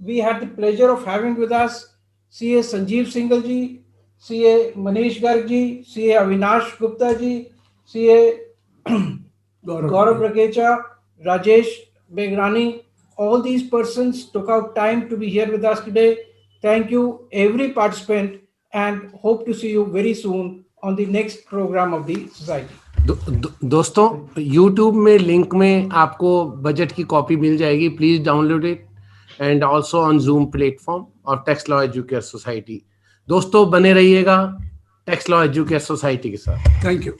Speaker 1: We had the pleasure of having with us CA Sanjeev Singhal ji, CA Manish Garg ji, CA Avinash Gupta ji, CA Gaurav Ragecha, Rajesh Begrani. All these persons took out time to be here with us today. Thank you, every participant, and hope to see you very soon on the next program of the society.
Speaker 6: दोस्तों YouTube में link में आपको budget की copy मिल जाएगी. Please download it and also on Zoom platform of tax law educare society. दोस्तों बने रहिएगा tax law educare society के साथ.
Speaker 2: Thank you.